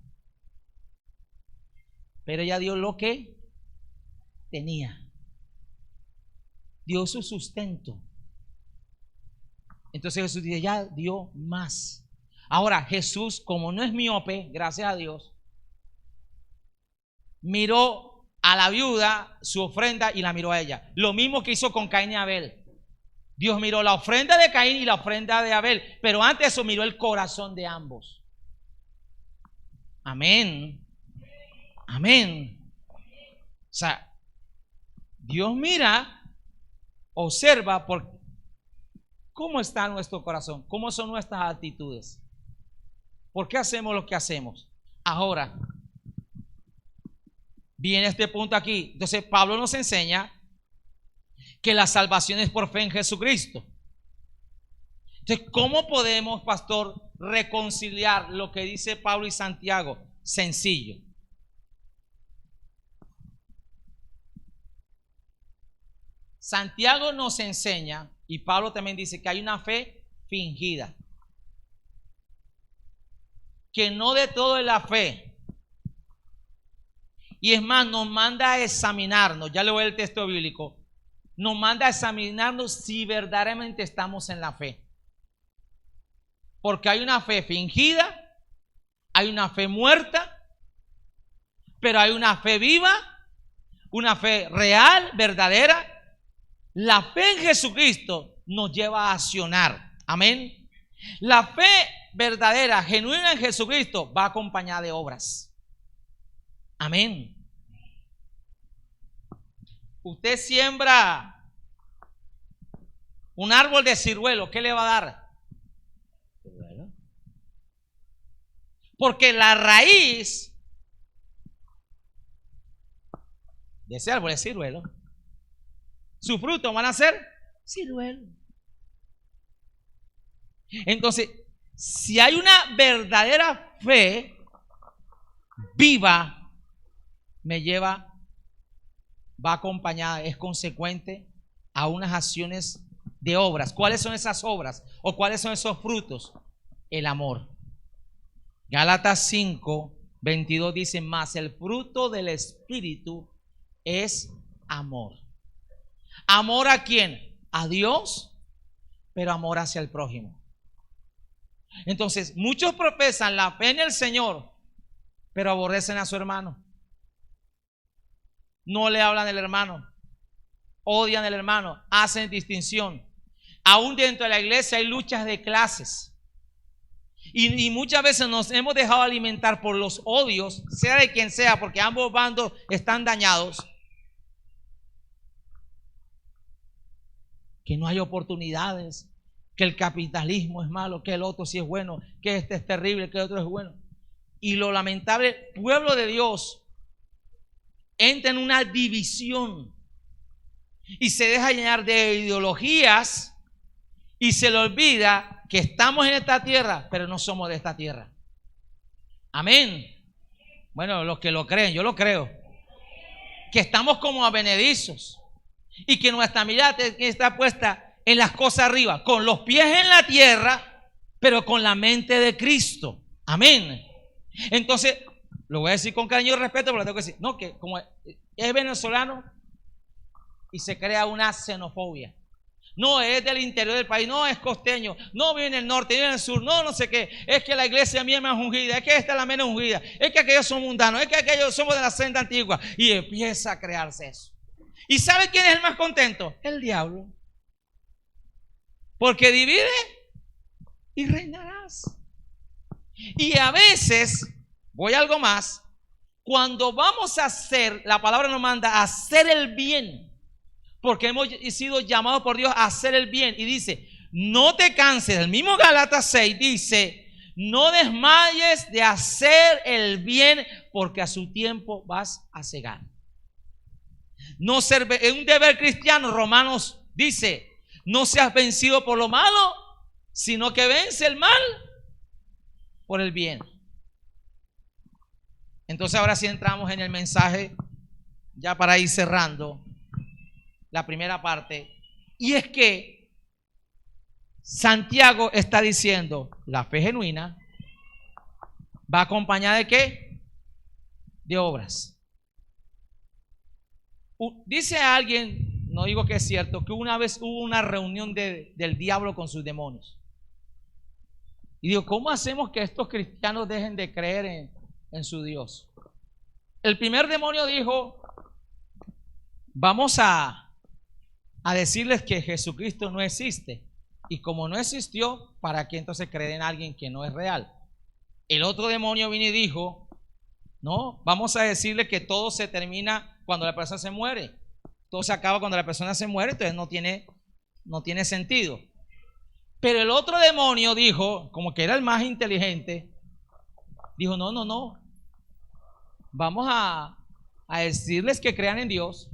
[SPEAKER 2] Pero ella dio lo que tenía. Dio su sustento. Entonces Jesús dice, ya dio más. Ahora Jesús, como no es miope, gracias a Dios, miró a la viuda su ofrenda y la miró a ella. Lo mismo que hizo con Caín y Abel. Dios miró la ofrenda de Caín y la ofrenda de Abel, pero antes de eso miró el corazón de ambos. Amén. Amén. O sea, Dios mira, observa por cómo está nuestro corazón, cómo son nuestras actitudes, por qué hacemos lo que hacemos. Ahora, viene este punto aquí. Entonces Pablo nos enseña que la salvación es por fe en Jesucristo. Entonces, ¿cómo podemos, pastor, reconciliar lo que dice Pablo y Santiago? Sencillo. Santiago nos enseña, y Pablo también dice, que hay una fe fingida, que no de todo es la fe. Y es más, nos manda a examinarnos. Ya le voy al texto bíblico. Nos manda a examinarnos si verdaderamente estamos en la fe. Porque hay una fe fingida, hay una fe muerta, pero hay una fe viva, una fe real, verdadera. La fe en Jesucristo nos lleva a accionar. Amén. La fe verdadera, genuina en Jesucristo va acompañada de obras. Amén. Usted siembra un árbol de ciruelo, ¿qué le va a dar? Porque la raíz de ese árbol es ciruelo. Sus frutos van a ser ciruelo. Entonces, si hay una verdadera fe viva, va acompañada, es consecuente a unas acciones de obras. ¿Cuáles son esas obras? ¿O cuáles son esos frutos? El amor. Gálatas 5:22 dice, más el fruto del Espíritu es amor. ¿Amor a quién? A Dios, pero amor hacia el prójimo. Entonces, muchos profesan la fe en el Señor, pero aborrecen a su hermano. No le hablan del hermano, odian al hermano, hacen distinción. Aún dentro de la iglesia hay luchas de clases. Y muchas veces nos hemos dejado alimentar por los odios, sea de quien sea, porque ambos bandos están dañados. Que no hay oportunidades, que el capitalismo es malo, que el otro sí es bueno, que este es terrible, que el otro es bueno. Y lo lamentable, pueblo de Dios entra en una división y se deja llenar de ideologías y se le olvida que estamos en esta tierra, pero no somos de esta tierra. Amén. Bueno, los que lo creen, yo lo creo. Que estamos como advenedizos y que nuestra mirada está puesta en las cosas arriba, con los pies en la tierra, pero con la mente de Cristo. Amén. Entonces, lo voy a decir con cariño y respeto, pero lo tengo que decir. No, que como es venezolano y se crea una xenofobia. No, es del interior del país, no es costeño, no viene del norte, viene del sur, no sé qué. Es que la iglesia mía es más ungida, es que esta es la menos ungida, es que aquellos son mundanos, es que aquellos somos de la senda antigua. Y empieza a crearse eso. ¿Y sabe quién es el más contento? El diablo. Porque divide y reinarás. Y a veces voy a algo más. Cuando vamos a hacer, la palabra nos manda a hacer el bien, porque hemos sido llamados por Dios a hacer el bien. Y dice, no te canses. El mismo Gálatas 6 dice, no desmayes de hacer el bien, porque a su tiempo vas a cegar. No ser, es un deber cristiano. Romanos dice, no seas vencido por lo malo, sino que vence el mal por el bien. Entonces ahora sí entramos en el mensaje, ya para ir cerrando la primera parte. Y es que Santiago está diciendo, la fe genuina va acompañada de ¿qué? De obras. Dice alguien, no digo que es cierto, que una vez hubo una reunión del diablo con sus demonios. Y digo, ¿cómo hacemos que estos cristianos dejen de creer en su Dios? El primer demonio dijo, vamos a decirles que Jesucristo no existe. Y como no existió, ¿para qué entonces creen en alguien que no es real? El otro demonio vino y dijo, no, vamos a decirle que todo se termina cuando la persona se muere. Todo se acaba cuando la persona se muere, entonces no tiene sentido. Pero el otro demonio dijo, como que era el más inteligente, dijo, no. Vamos a decirles que crean en Dios,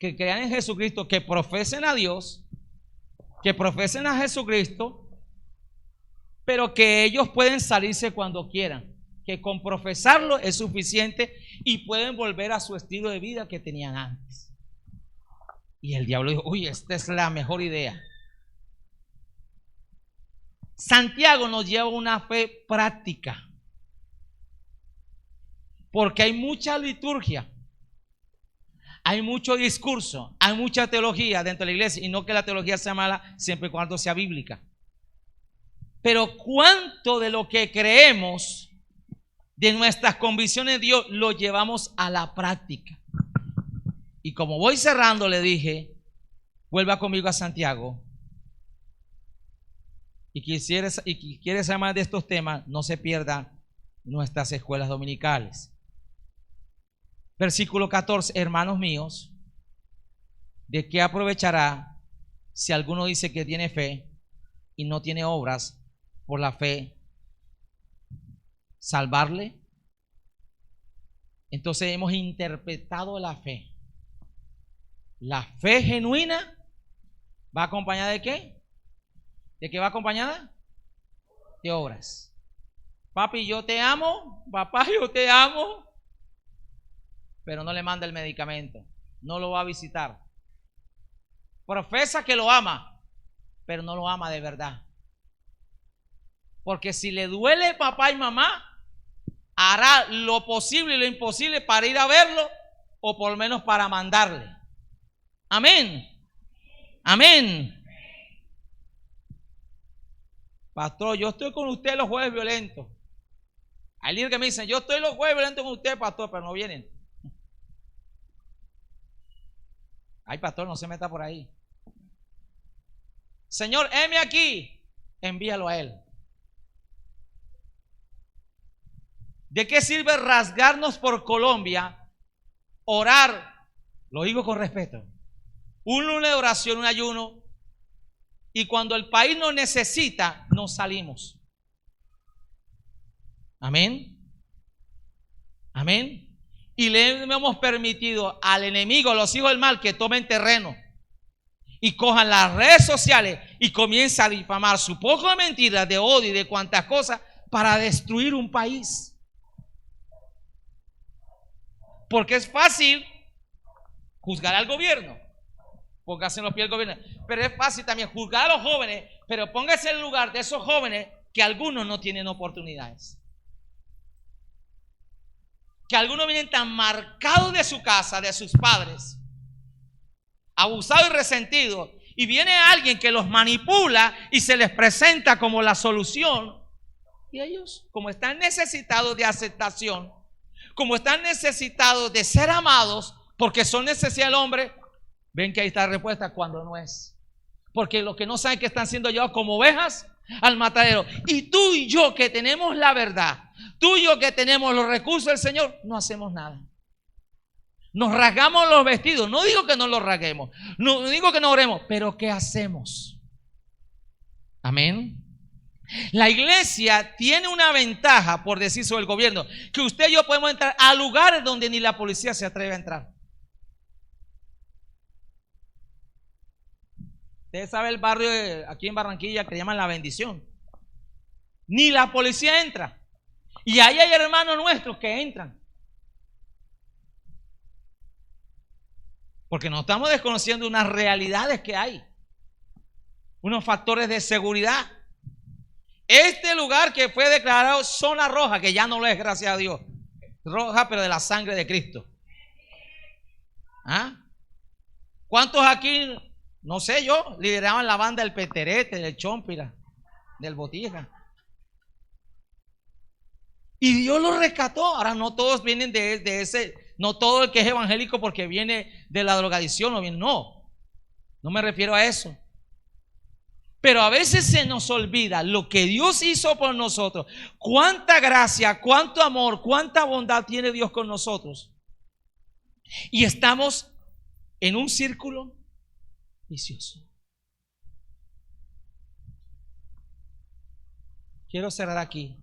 [SPEAKER 2] que crean en Jesucristo, que profesen a Dios, que profesen a Jesucristo, pero que ellos pueden salirse cuando quieran, que con profesarlo es suficiente y pueden volver a su estilo de vida que tenían antes. Y el diablo dijo, uy, esta es la mejor idea. Santiago nos lleva una fe práctica, porque hay mucha liturgia, hay mucho discurso, hay mucha teología dentro de la iglesia, y no que la teología sea mala siempre y cuando sea bíblica. Pero ¿cuánto de lo que creemos, de nuestras convicciones de Dios, lo llevamos a la práctica? Y como voy cerrando, le dije, vuelva conmigo a Santiago. Y quiere saber más de estos temas, no se pierda nuestras escuelas dominicales. Versículo 14, hermanos míos, ¿de qué aprovechará si alguno dice que tiene fe y no tiene obras? Por la fe, ¿salvarle? Entonces hemos interpretado la fe. La fe genuina va acompañada ¿de qué? ¿De qué va acompañada? De obras. Papi, yo te amo. Papá, yo te amo. Pero no le manda el medicamento. No lo va a visitar. Profesa que lo ama, pero no lo ama de verdad. Porque si le duele papá y mamá, hará lo posible y lo imposible para ir a verlo, o por lo menos para mandarle. Amén. Amén. Pastor, yo estoy con usted los jueves violentos. Hay líderes que me dicen, yo estoy los jueves violentos con usted, pastor, pero no vienen. Ay, pastor, no se meta por ahí. Señor, heme aquí, envíalo a él. ¿De qué sirve rasgarnos por Colombia, orar, lo digo con respeto, un lunes de oración, un ayuno, y cuando el país nos necesita, nos salimos? Amén. Amén. Y le hemos permitido al enemigo, a los hijos del mal, que tomen terreno y cojan las redes sociales y comiencen a difamar su poco de mentiras, de odio y de cuantas cosas para destruir un país. Porque es fácil juzgar al gobierno, póngase en los pies del gobierno, pero es fácil también juzgar a los jóvenes, pero póngase en el lugar de esos jóvenes que algunos no tienen oportunidades, que algunos vienen tan marcados de su casa, de sus padres, abusados y resentidos, y viene alguien que los manipula y se les presenta como la solución, y ellos, como están necesitados de aceptación, como están necesitados de ser amados, porque son necesidad del hombre, ven que ahí está la respuesta cuando no es. Porque los que no saben que están siendo llevados como ovejas al matadero. Y tú y yo que tenemos la verdad, tú y yo que tenemos los recursos del Señor, no hacemos nada. Nos rasgamos los vestidos. No digo que no los rasguemos, no digo que no oremos, pero ¿qué hacemos? Amén. La iglesia tiene una ventaja, por decir, sobre el gobierno, que usted y yo podemos entrar a lugares donde ni la policía se atreve a entrar. Usted sabe el barrio aquí en Barranquilla que llaman La Bendición. Ni la policía entra. Y ahí hay hermanos nuestros que entran. Porque no estamos desconociendo unas realidades que hay. Unos factores de seguridad. Este lugar que fue declarado zona roja, que ya no lo es, gracias a Dios. Roja, pero de la sangre de Cristo. ¿Ah? ¿Cuántos aquí, no sé yo, lideraban la banda del Peterete, del Chompira, del Botija? Y Dios los rescató. Ahora no todos vienen de ese, no todo el que es evangélico porque viene de la drogadicción o bien, no me refiero a eso. Pero a veces se nos olvida lo que Dios hizo por nosotros. Cuánta gracia, cuánto amor, cuánta bondad tiene Dios con nosotros. Y estamos en un círculo vicioso. Quiero cerrar aquí.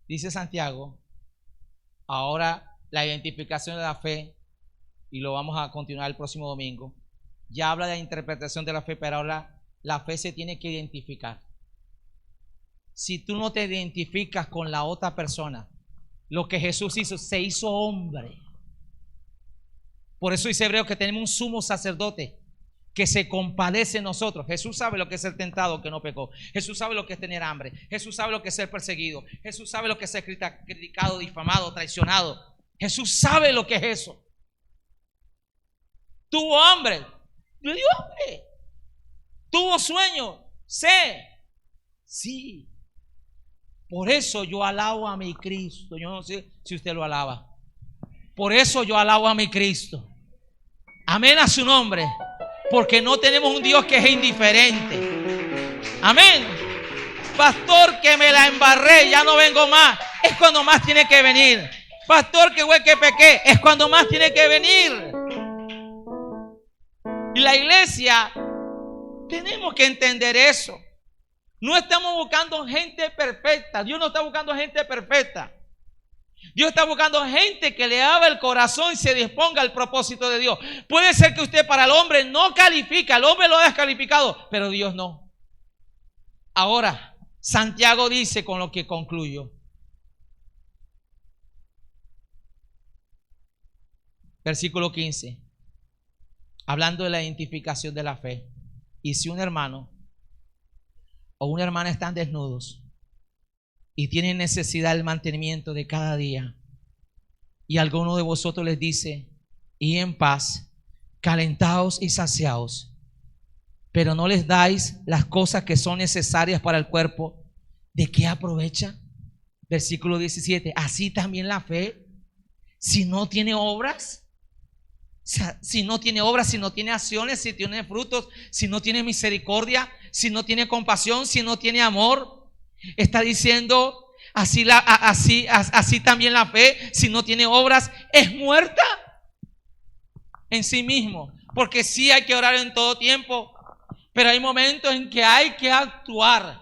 [SPEAKER 2] Dice Santiago, ahora la identificación de la fe, y lo vamos a continuar el próximo domingo. Ya habla de la interpretación de la fe, pero ahora la fe se tiene que identificar. Si tú no te identificas con la otra persona, lo que Jesús hizo, se hizo hombre. Por eso dice Hebreo que tenemos un sumo sacerdote que se compadece de nosotros. Jesús sabe lo que es ser tentado que no pecó. Jesús sabe lo que es tener hambre. Jesús sabe lo que es ser perseguido. Jesús sabe lo que es ser criticado, difamado, traicionado. Jesús sabe lo que es eso. Tuvo hambre, le dio hambre. Tuvo sueño, sí. Por eso yo alabo a mi Cristo. Yo no sé si usted lo alaba. Por eso yo alabo a mi Cristo. Amén a su nombre. Porque no tenemos un Dios que es indiferente. Amén. Pastor, que me la embarré, ya no vengo más. Es cuando más tiene que venir. Pastor, que güey que pequé, es cuando más tiene que venir. Y la iglesia, tenemos que entender eso. No estamos buscando gente perfecta. Dios no está buscando gente perfecta. Dios está buscando gente que le abra el corazón y se disponga al propósito de Dios. Puede ser que usted para el hombre no califica, el hombre lo ha descalificado, pero Dios no. Ahora, Santiago dice, con lo que concluyo. Versículo 15. Hablando de la identificación de la fe. Y si un hermano o una hermana están desnudos y tienen necesidad del mantenimiento de cada día, y alguno de vosotros les dice, y en paz, calentaos y saciaos, pero no les dais las cosas que son necesarias para el cuerpo, ¿de qué aprovecha? Versículo 17. Así también la fe, si no tiene obras, si no tiene obras, si no tiene acciones, si tiene frutos, si no tiene misericordia, si no tiene compasión, si no tiene amor, está diciendo así también la fe, si no tiene obras, es muerta en sí mismo. Porque sí hay que orar en todo tiempo, pero hay momentos en que hay que actuar.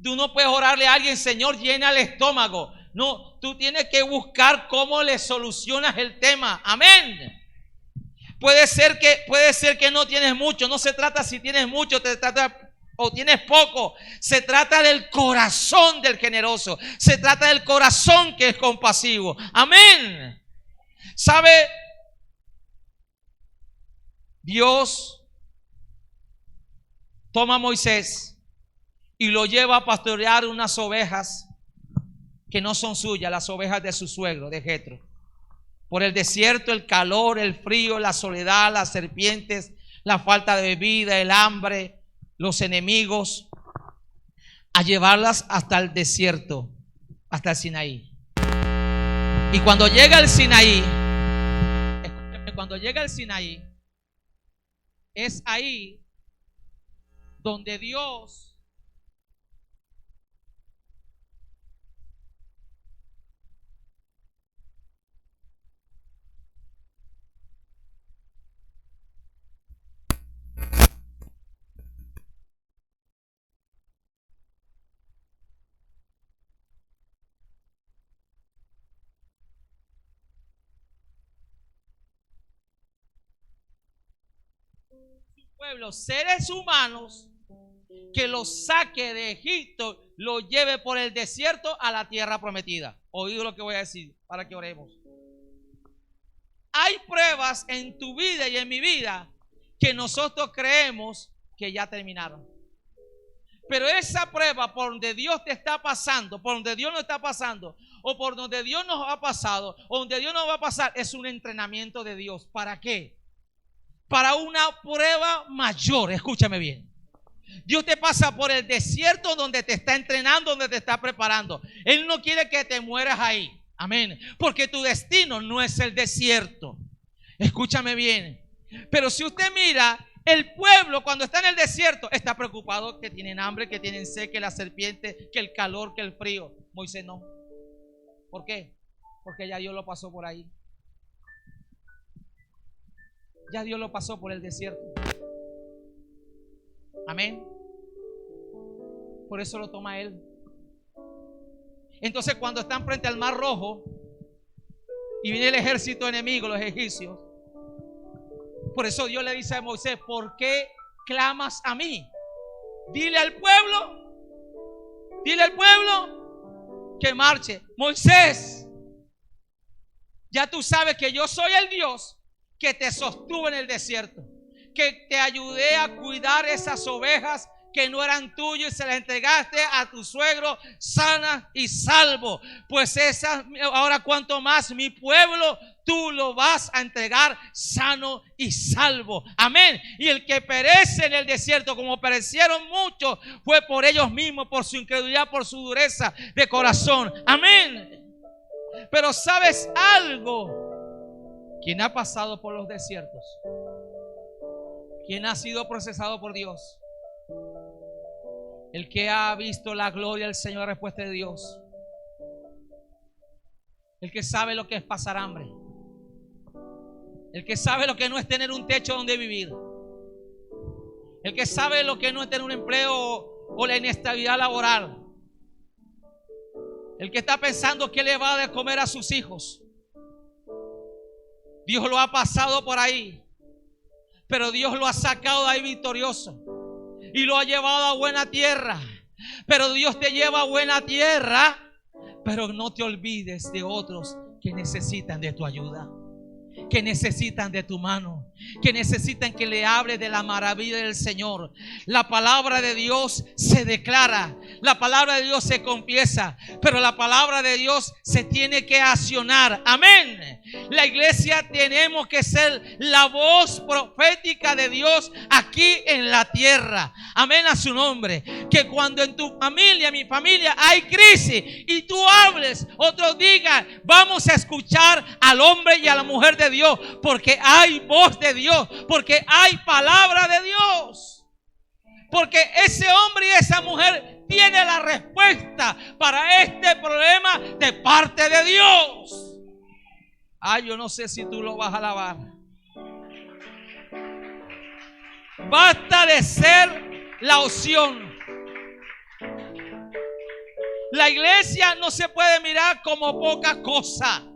[SPEAKER 2] Tú no puedes orarle a alguien, Señor, llena el estómago. No, tú tienes que buscar cómo le solucionas el tema. Amén. Puede ser que no tienes mucho. No se trata si tienes mucho, o tienes poco. Se trata del corazón del generoso. Se trata del corazón que es compasivo. Amén. ¿Sabe? Dios toma a Moisés y lo lleva a pastorear unas ovejas que no son suyas, las ovejas de su suegro, de Jetro. Por el desierto, el calor, el frío, la soledad, las serpientes, la falta de bebida, el hambre, los enemigos, a llevarlas hasta el desierto, hasta el Sinaí. Y cuando llega al Sinaí, es ahí donde Dios pueblo, seres humanos, que los saque de Egipto, los lleve por el desierto a la tierra prometida. Oído lo que voy a decir para que oremos. Hay pruebas en tu vida y en mi vida que nosotros creemos que ya terminaron. Pero esa prueba por donde Dios te está pasando, por donde Dios nos está pasando, o por donde Dios nos ha pasado, o donde Dios nos va a pasar, es un entrenamiento de Dios. ¿Para qué? Para una prueba mayor. Escúchame bien. Dios te pasa por el desierto donde te está entrenando, donde te está preparando. Él no quiere que te mueras ahí. Amén. Porque tu destino no es el desierto. Escúchame bien. Pero si usted mira, el pueblo cuando está en el desierto está preocupado que tienen hambre, que tienen sed, que la serpiente, que el calor, que el frío. Moisés no. ¿Por qué? Porque ya Dios lo pasó por ahí. Ya Dios lo pasó por el desierto. Amén. Por eso lo toma él. Entonces cuando están frente al Mar Rojo y viene el ejército enemigo, los egipcios, por eso Dios le dice a Moisés: ¿por qué clamas a mí? Dile al pueblo que marche. Moisés, ya tú sabes que yo soy el Dios que te sostuvo en el desierto, que te ayudé a cuidar esas ovejas que no eran tuyas y se las entregaste a tu suegro sanas y salvo. Pues esas, ahora cuanto más mi pueblo, tú lo vas a entregar sano y salvo. Amén. Y el que perece en el desierto, como perecieron muchos, fue por ellos mismos, por su incredulidad, por su dureza de corazón. Amén. Pero ¿sabes algo? ¿Quién ha pasado por los desiertos? ¿Quién ha sido procesado por Dios? El que ha visto la gloria del Señor, respuesta de Dios. El que sabe lo que es pasar hambre. El que sabe lo que no es tener un techo donde vivir. El que sabe lo que no es tener un empleo o la inestabilidad laboral. El que está pensando qué le va a dar de comer a sus hijos. Dios lo ha pasado por ahí, pero Dios lo ha sacado de ahí victorioso y lo ha llevado a buena tierra. Pero Dios te lleva a buena tierra, pero no te olvides de otros que necesitan de tu ayuda, que necesitan de tu mano, que necesitan que le hables de la maravilla del Señor. La palabra de Dios se declara, la palabra de Dios se confiesa, pero la palabra de Dios se tiene que accionar. Amén. La iglesia tenemos que ser la voz profética de Dios aquí en la tierra. Amén a su nombre. Que cuando en tu familia, mi familia, hay crisis y tú hables, otros digan: vamos a escuchar al hombre y a la mujer de Dios, porque hay voz de Dios, porque hay palabra de Dios, porque ese hombre y esa mujer tiene la respuesta para este problema de parte de Dios. Yo no sé si tú lo vas a alabar. Basta de ser la opción. La iglesia no se puede mirar como poca cosa.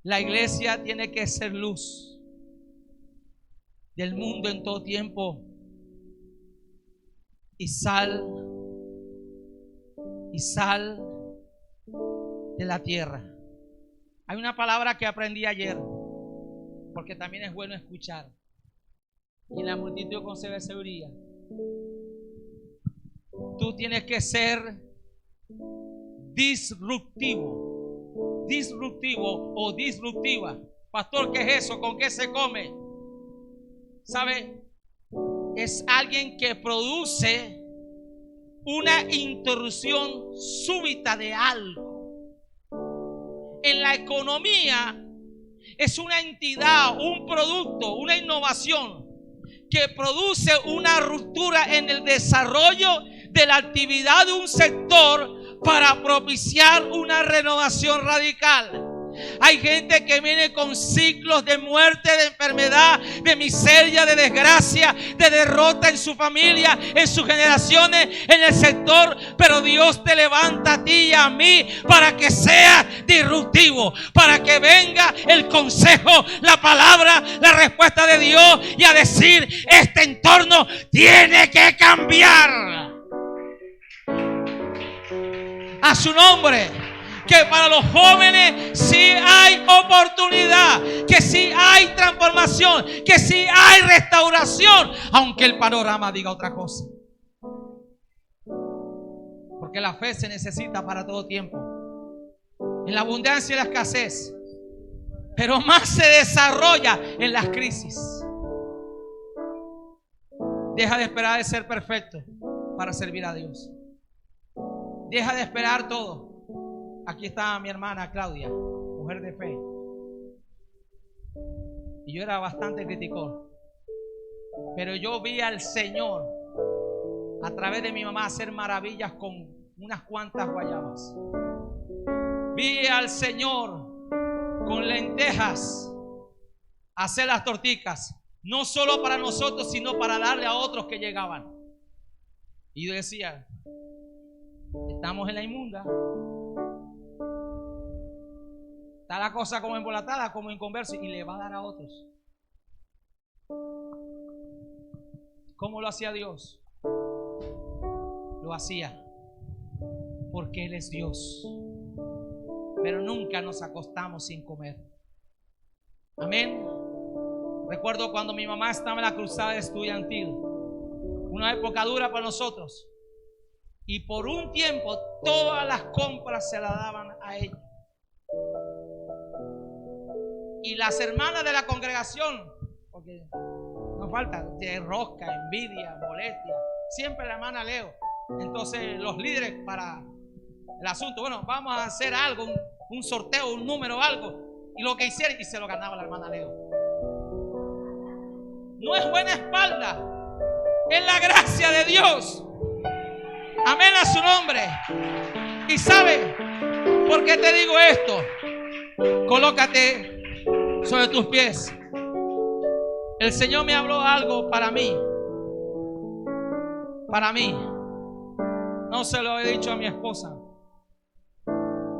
[SPEAKER 2] La iglesia tiene que ser luz del mundo en todo tiempo y sal de la tierra. Hay una palabra que aprendí ayer, porque también es bueno escuchar. Y en la multitud concebe sabiduría. Tú tienes que ser disruptivo o disruptiva. Pastor, ¿qué es eso? ¿Con qué se come? ¿Sabe? Es alguien que produce una interrupción súbita de algo. En la economía es una entidad, un producto, una innovación que produce una ruptura en el desarrollo de la actividad de un sector para propiciar una renovación radical. Hay gente que viene con ciclos de muerte, de enfermedad, de miseria, de desgracia, de derrota en su familia, en sus generaciones, en el sector. Pero Dios te levanta a ti y a mí para que sea disruptivo, para que venga el consejo, la palabra, la respuesta de Dios y a decir: este entorno tiene que cambiar. A su nombre. Que para los jóvenes sí hay oportunidad, que sí hay transformación, que sí hay restauración, aunque el panorama diga otra cosa. Porque la fe se necesita para todo tiempo, en la abundancia y la escasez, pero más se desarrolla en las crisis. Deja de esperar de ser perfecto para servir a Dios. Deja de esperar todo. Aquí está mi hermana Claudia, mujer de fe. Y yo era bastante criticón. Pero yo vi al Señor a través de mi mamá hacer maravillas con unas cuantas guayabas. Vi al Señor con lentejas hacer las torticas. No solo para nosotros, sino para darle a otros que llegaban. Y yo decía: estamos en la inmunda. Está la cosa como embolatada, como inconverso, y le va a dar a otros. ¿Cómo lo hacía Dios? Lo hacía porque Él es Dios. Pero nunca nos acostamos sin comer. Amén. Recuerdo cuando mi mamá estaba en la cruzada estudiantil, una época dura para nosotros, y por un tiempo todas las compras se las daban a ella. Y las hermanas de la congregación, porque no falta de rosca, envidia, molestia, siempre la hermana Leo. Entonces los líderes para el asunto: bueno, vamos a hacer algo, un sorteo, un número, algo. Y lo que hicieron, y se lo ganaba la hermana Leo. No es buena espalda, es la gracia de Dios. Amén a su nombre. Y sabe por qué te digo esto. Colócate sobre tus pies. El Señor me habló algo para mí. Para mí. No se lo he dicho a mi esposa.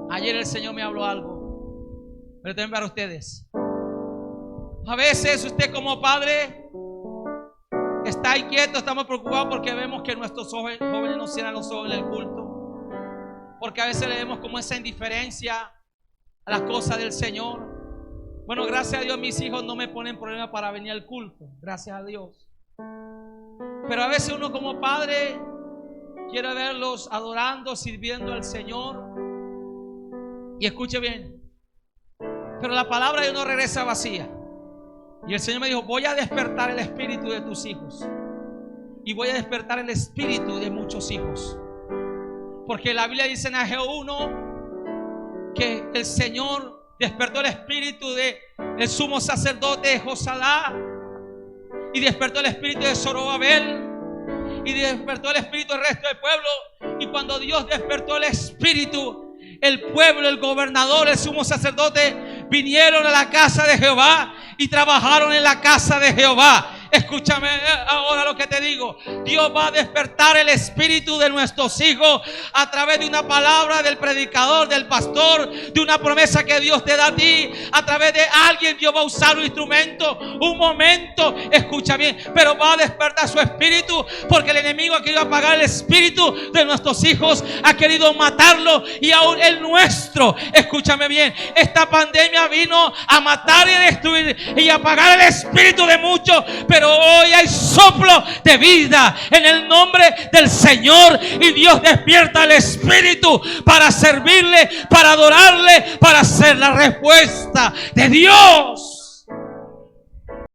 [SPEAKER 2] Ayer el Señor me habló algo, pero también para ustedes. A veces usted como padre está ahí quieto, estamos preocupados porque vemos que nuestros jóvenes no cierran los ojos en el culto, porque a veces le vemos como esa indiferencia a las cosas del Señor. Bueno, gracias a Dios mis hijos no me ponen problema para venir al culto, gracias a Dios. Pero a veces uno como padre quiere verlos adorando, sirviendo al Señor. Y escuche bien, pero la palabra de Dios no regresa vacía. Y el Señor me dijo: voy a despertar el espíritu de tus hijos, y voy a despertar el espíritu de muchos hijos. Porque la Biblia dice en Ageo 1 que el Señor despertó el espíritu del sumo sacerdote Josadac, y despertó el espíritu de Zorobabel, y despertó el espíritu del resto del pueblo. Y cuando Dios despertó el espíritu, el pueblo, el gobernador, el sumo sacerdote vinieron a la casa de Jehová y trabajaron en la casa de Jehová. Escúchame ahora lo que te digo. Dios va a despertar el espíritu de nuestros hijos a través de una palabra del predicador, del pastor, de una promesa que Dios te da a ti. A través de alguien Dios va a usar un instrumento, un momento, escucha bien, pero va a despertar su espíritu, porque el enemigo ha querido apagar el espíritu de nuestros hijos, ha querido matarlo, y aún el nuestro. Escúchame bien, esta pandemia vino a matar y a destruir y a apagar el espíritu de muchos, pero hoy hay soplo de vida en el nombre del Señor, y Dios despierta el espíritu para servirle, para adorarle, para hacer la respuesta de Dios.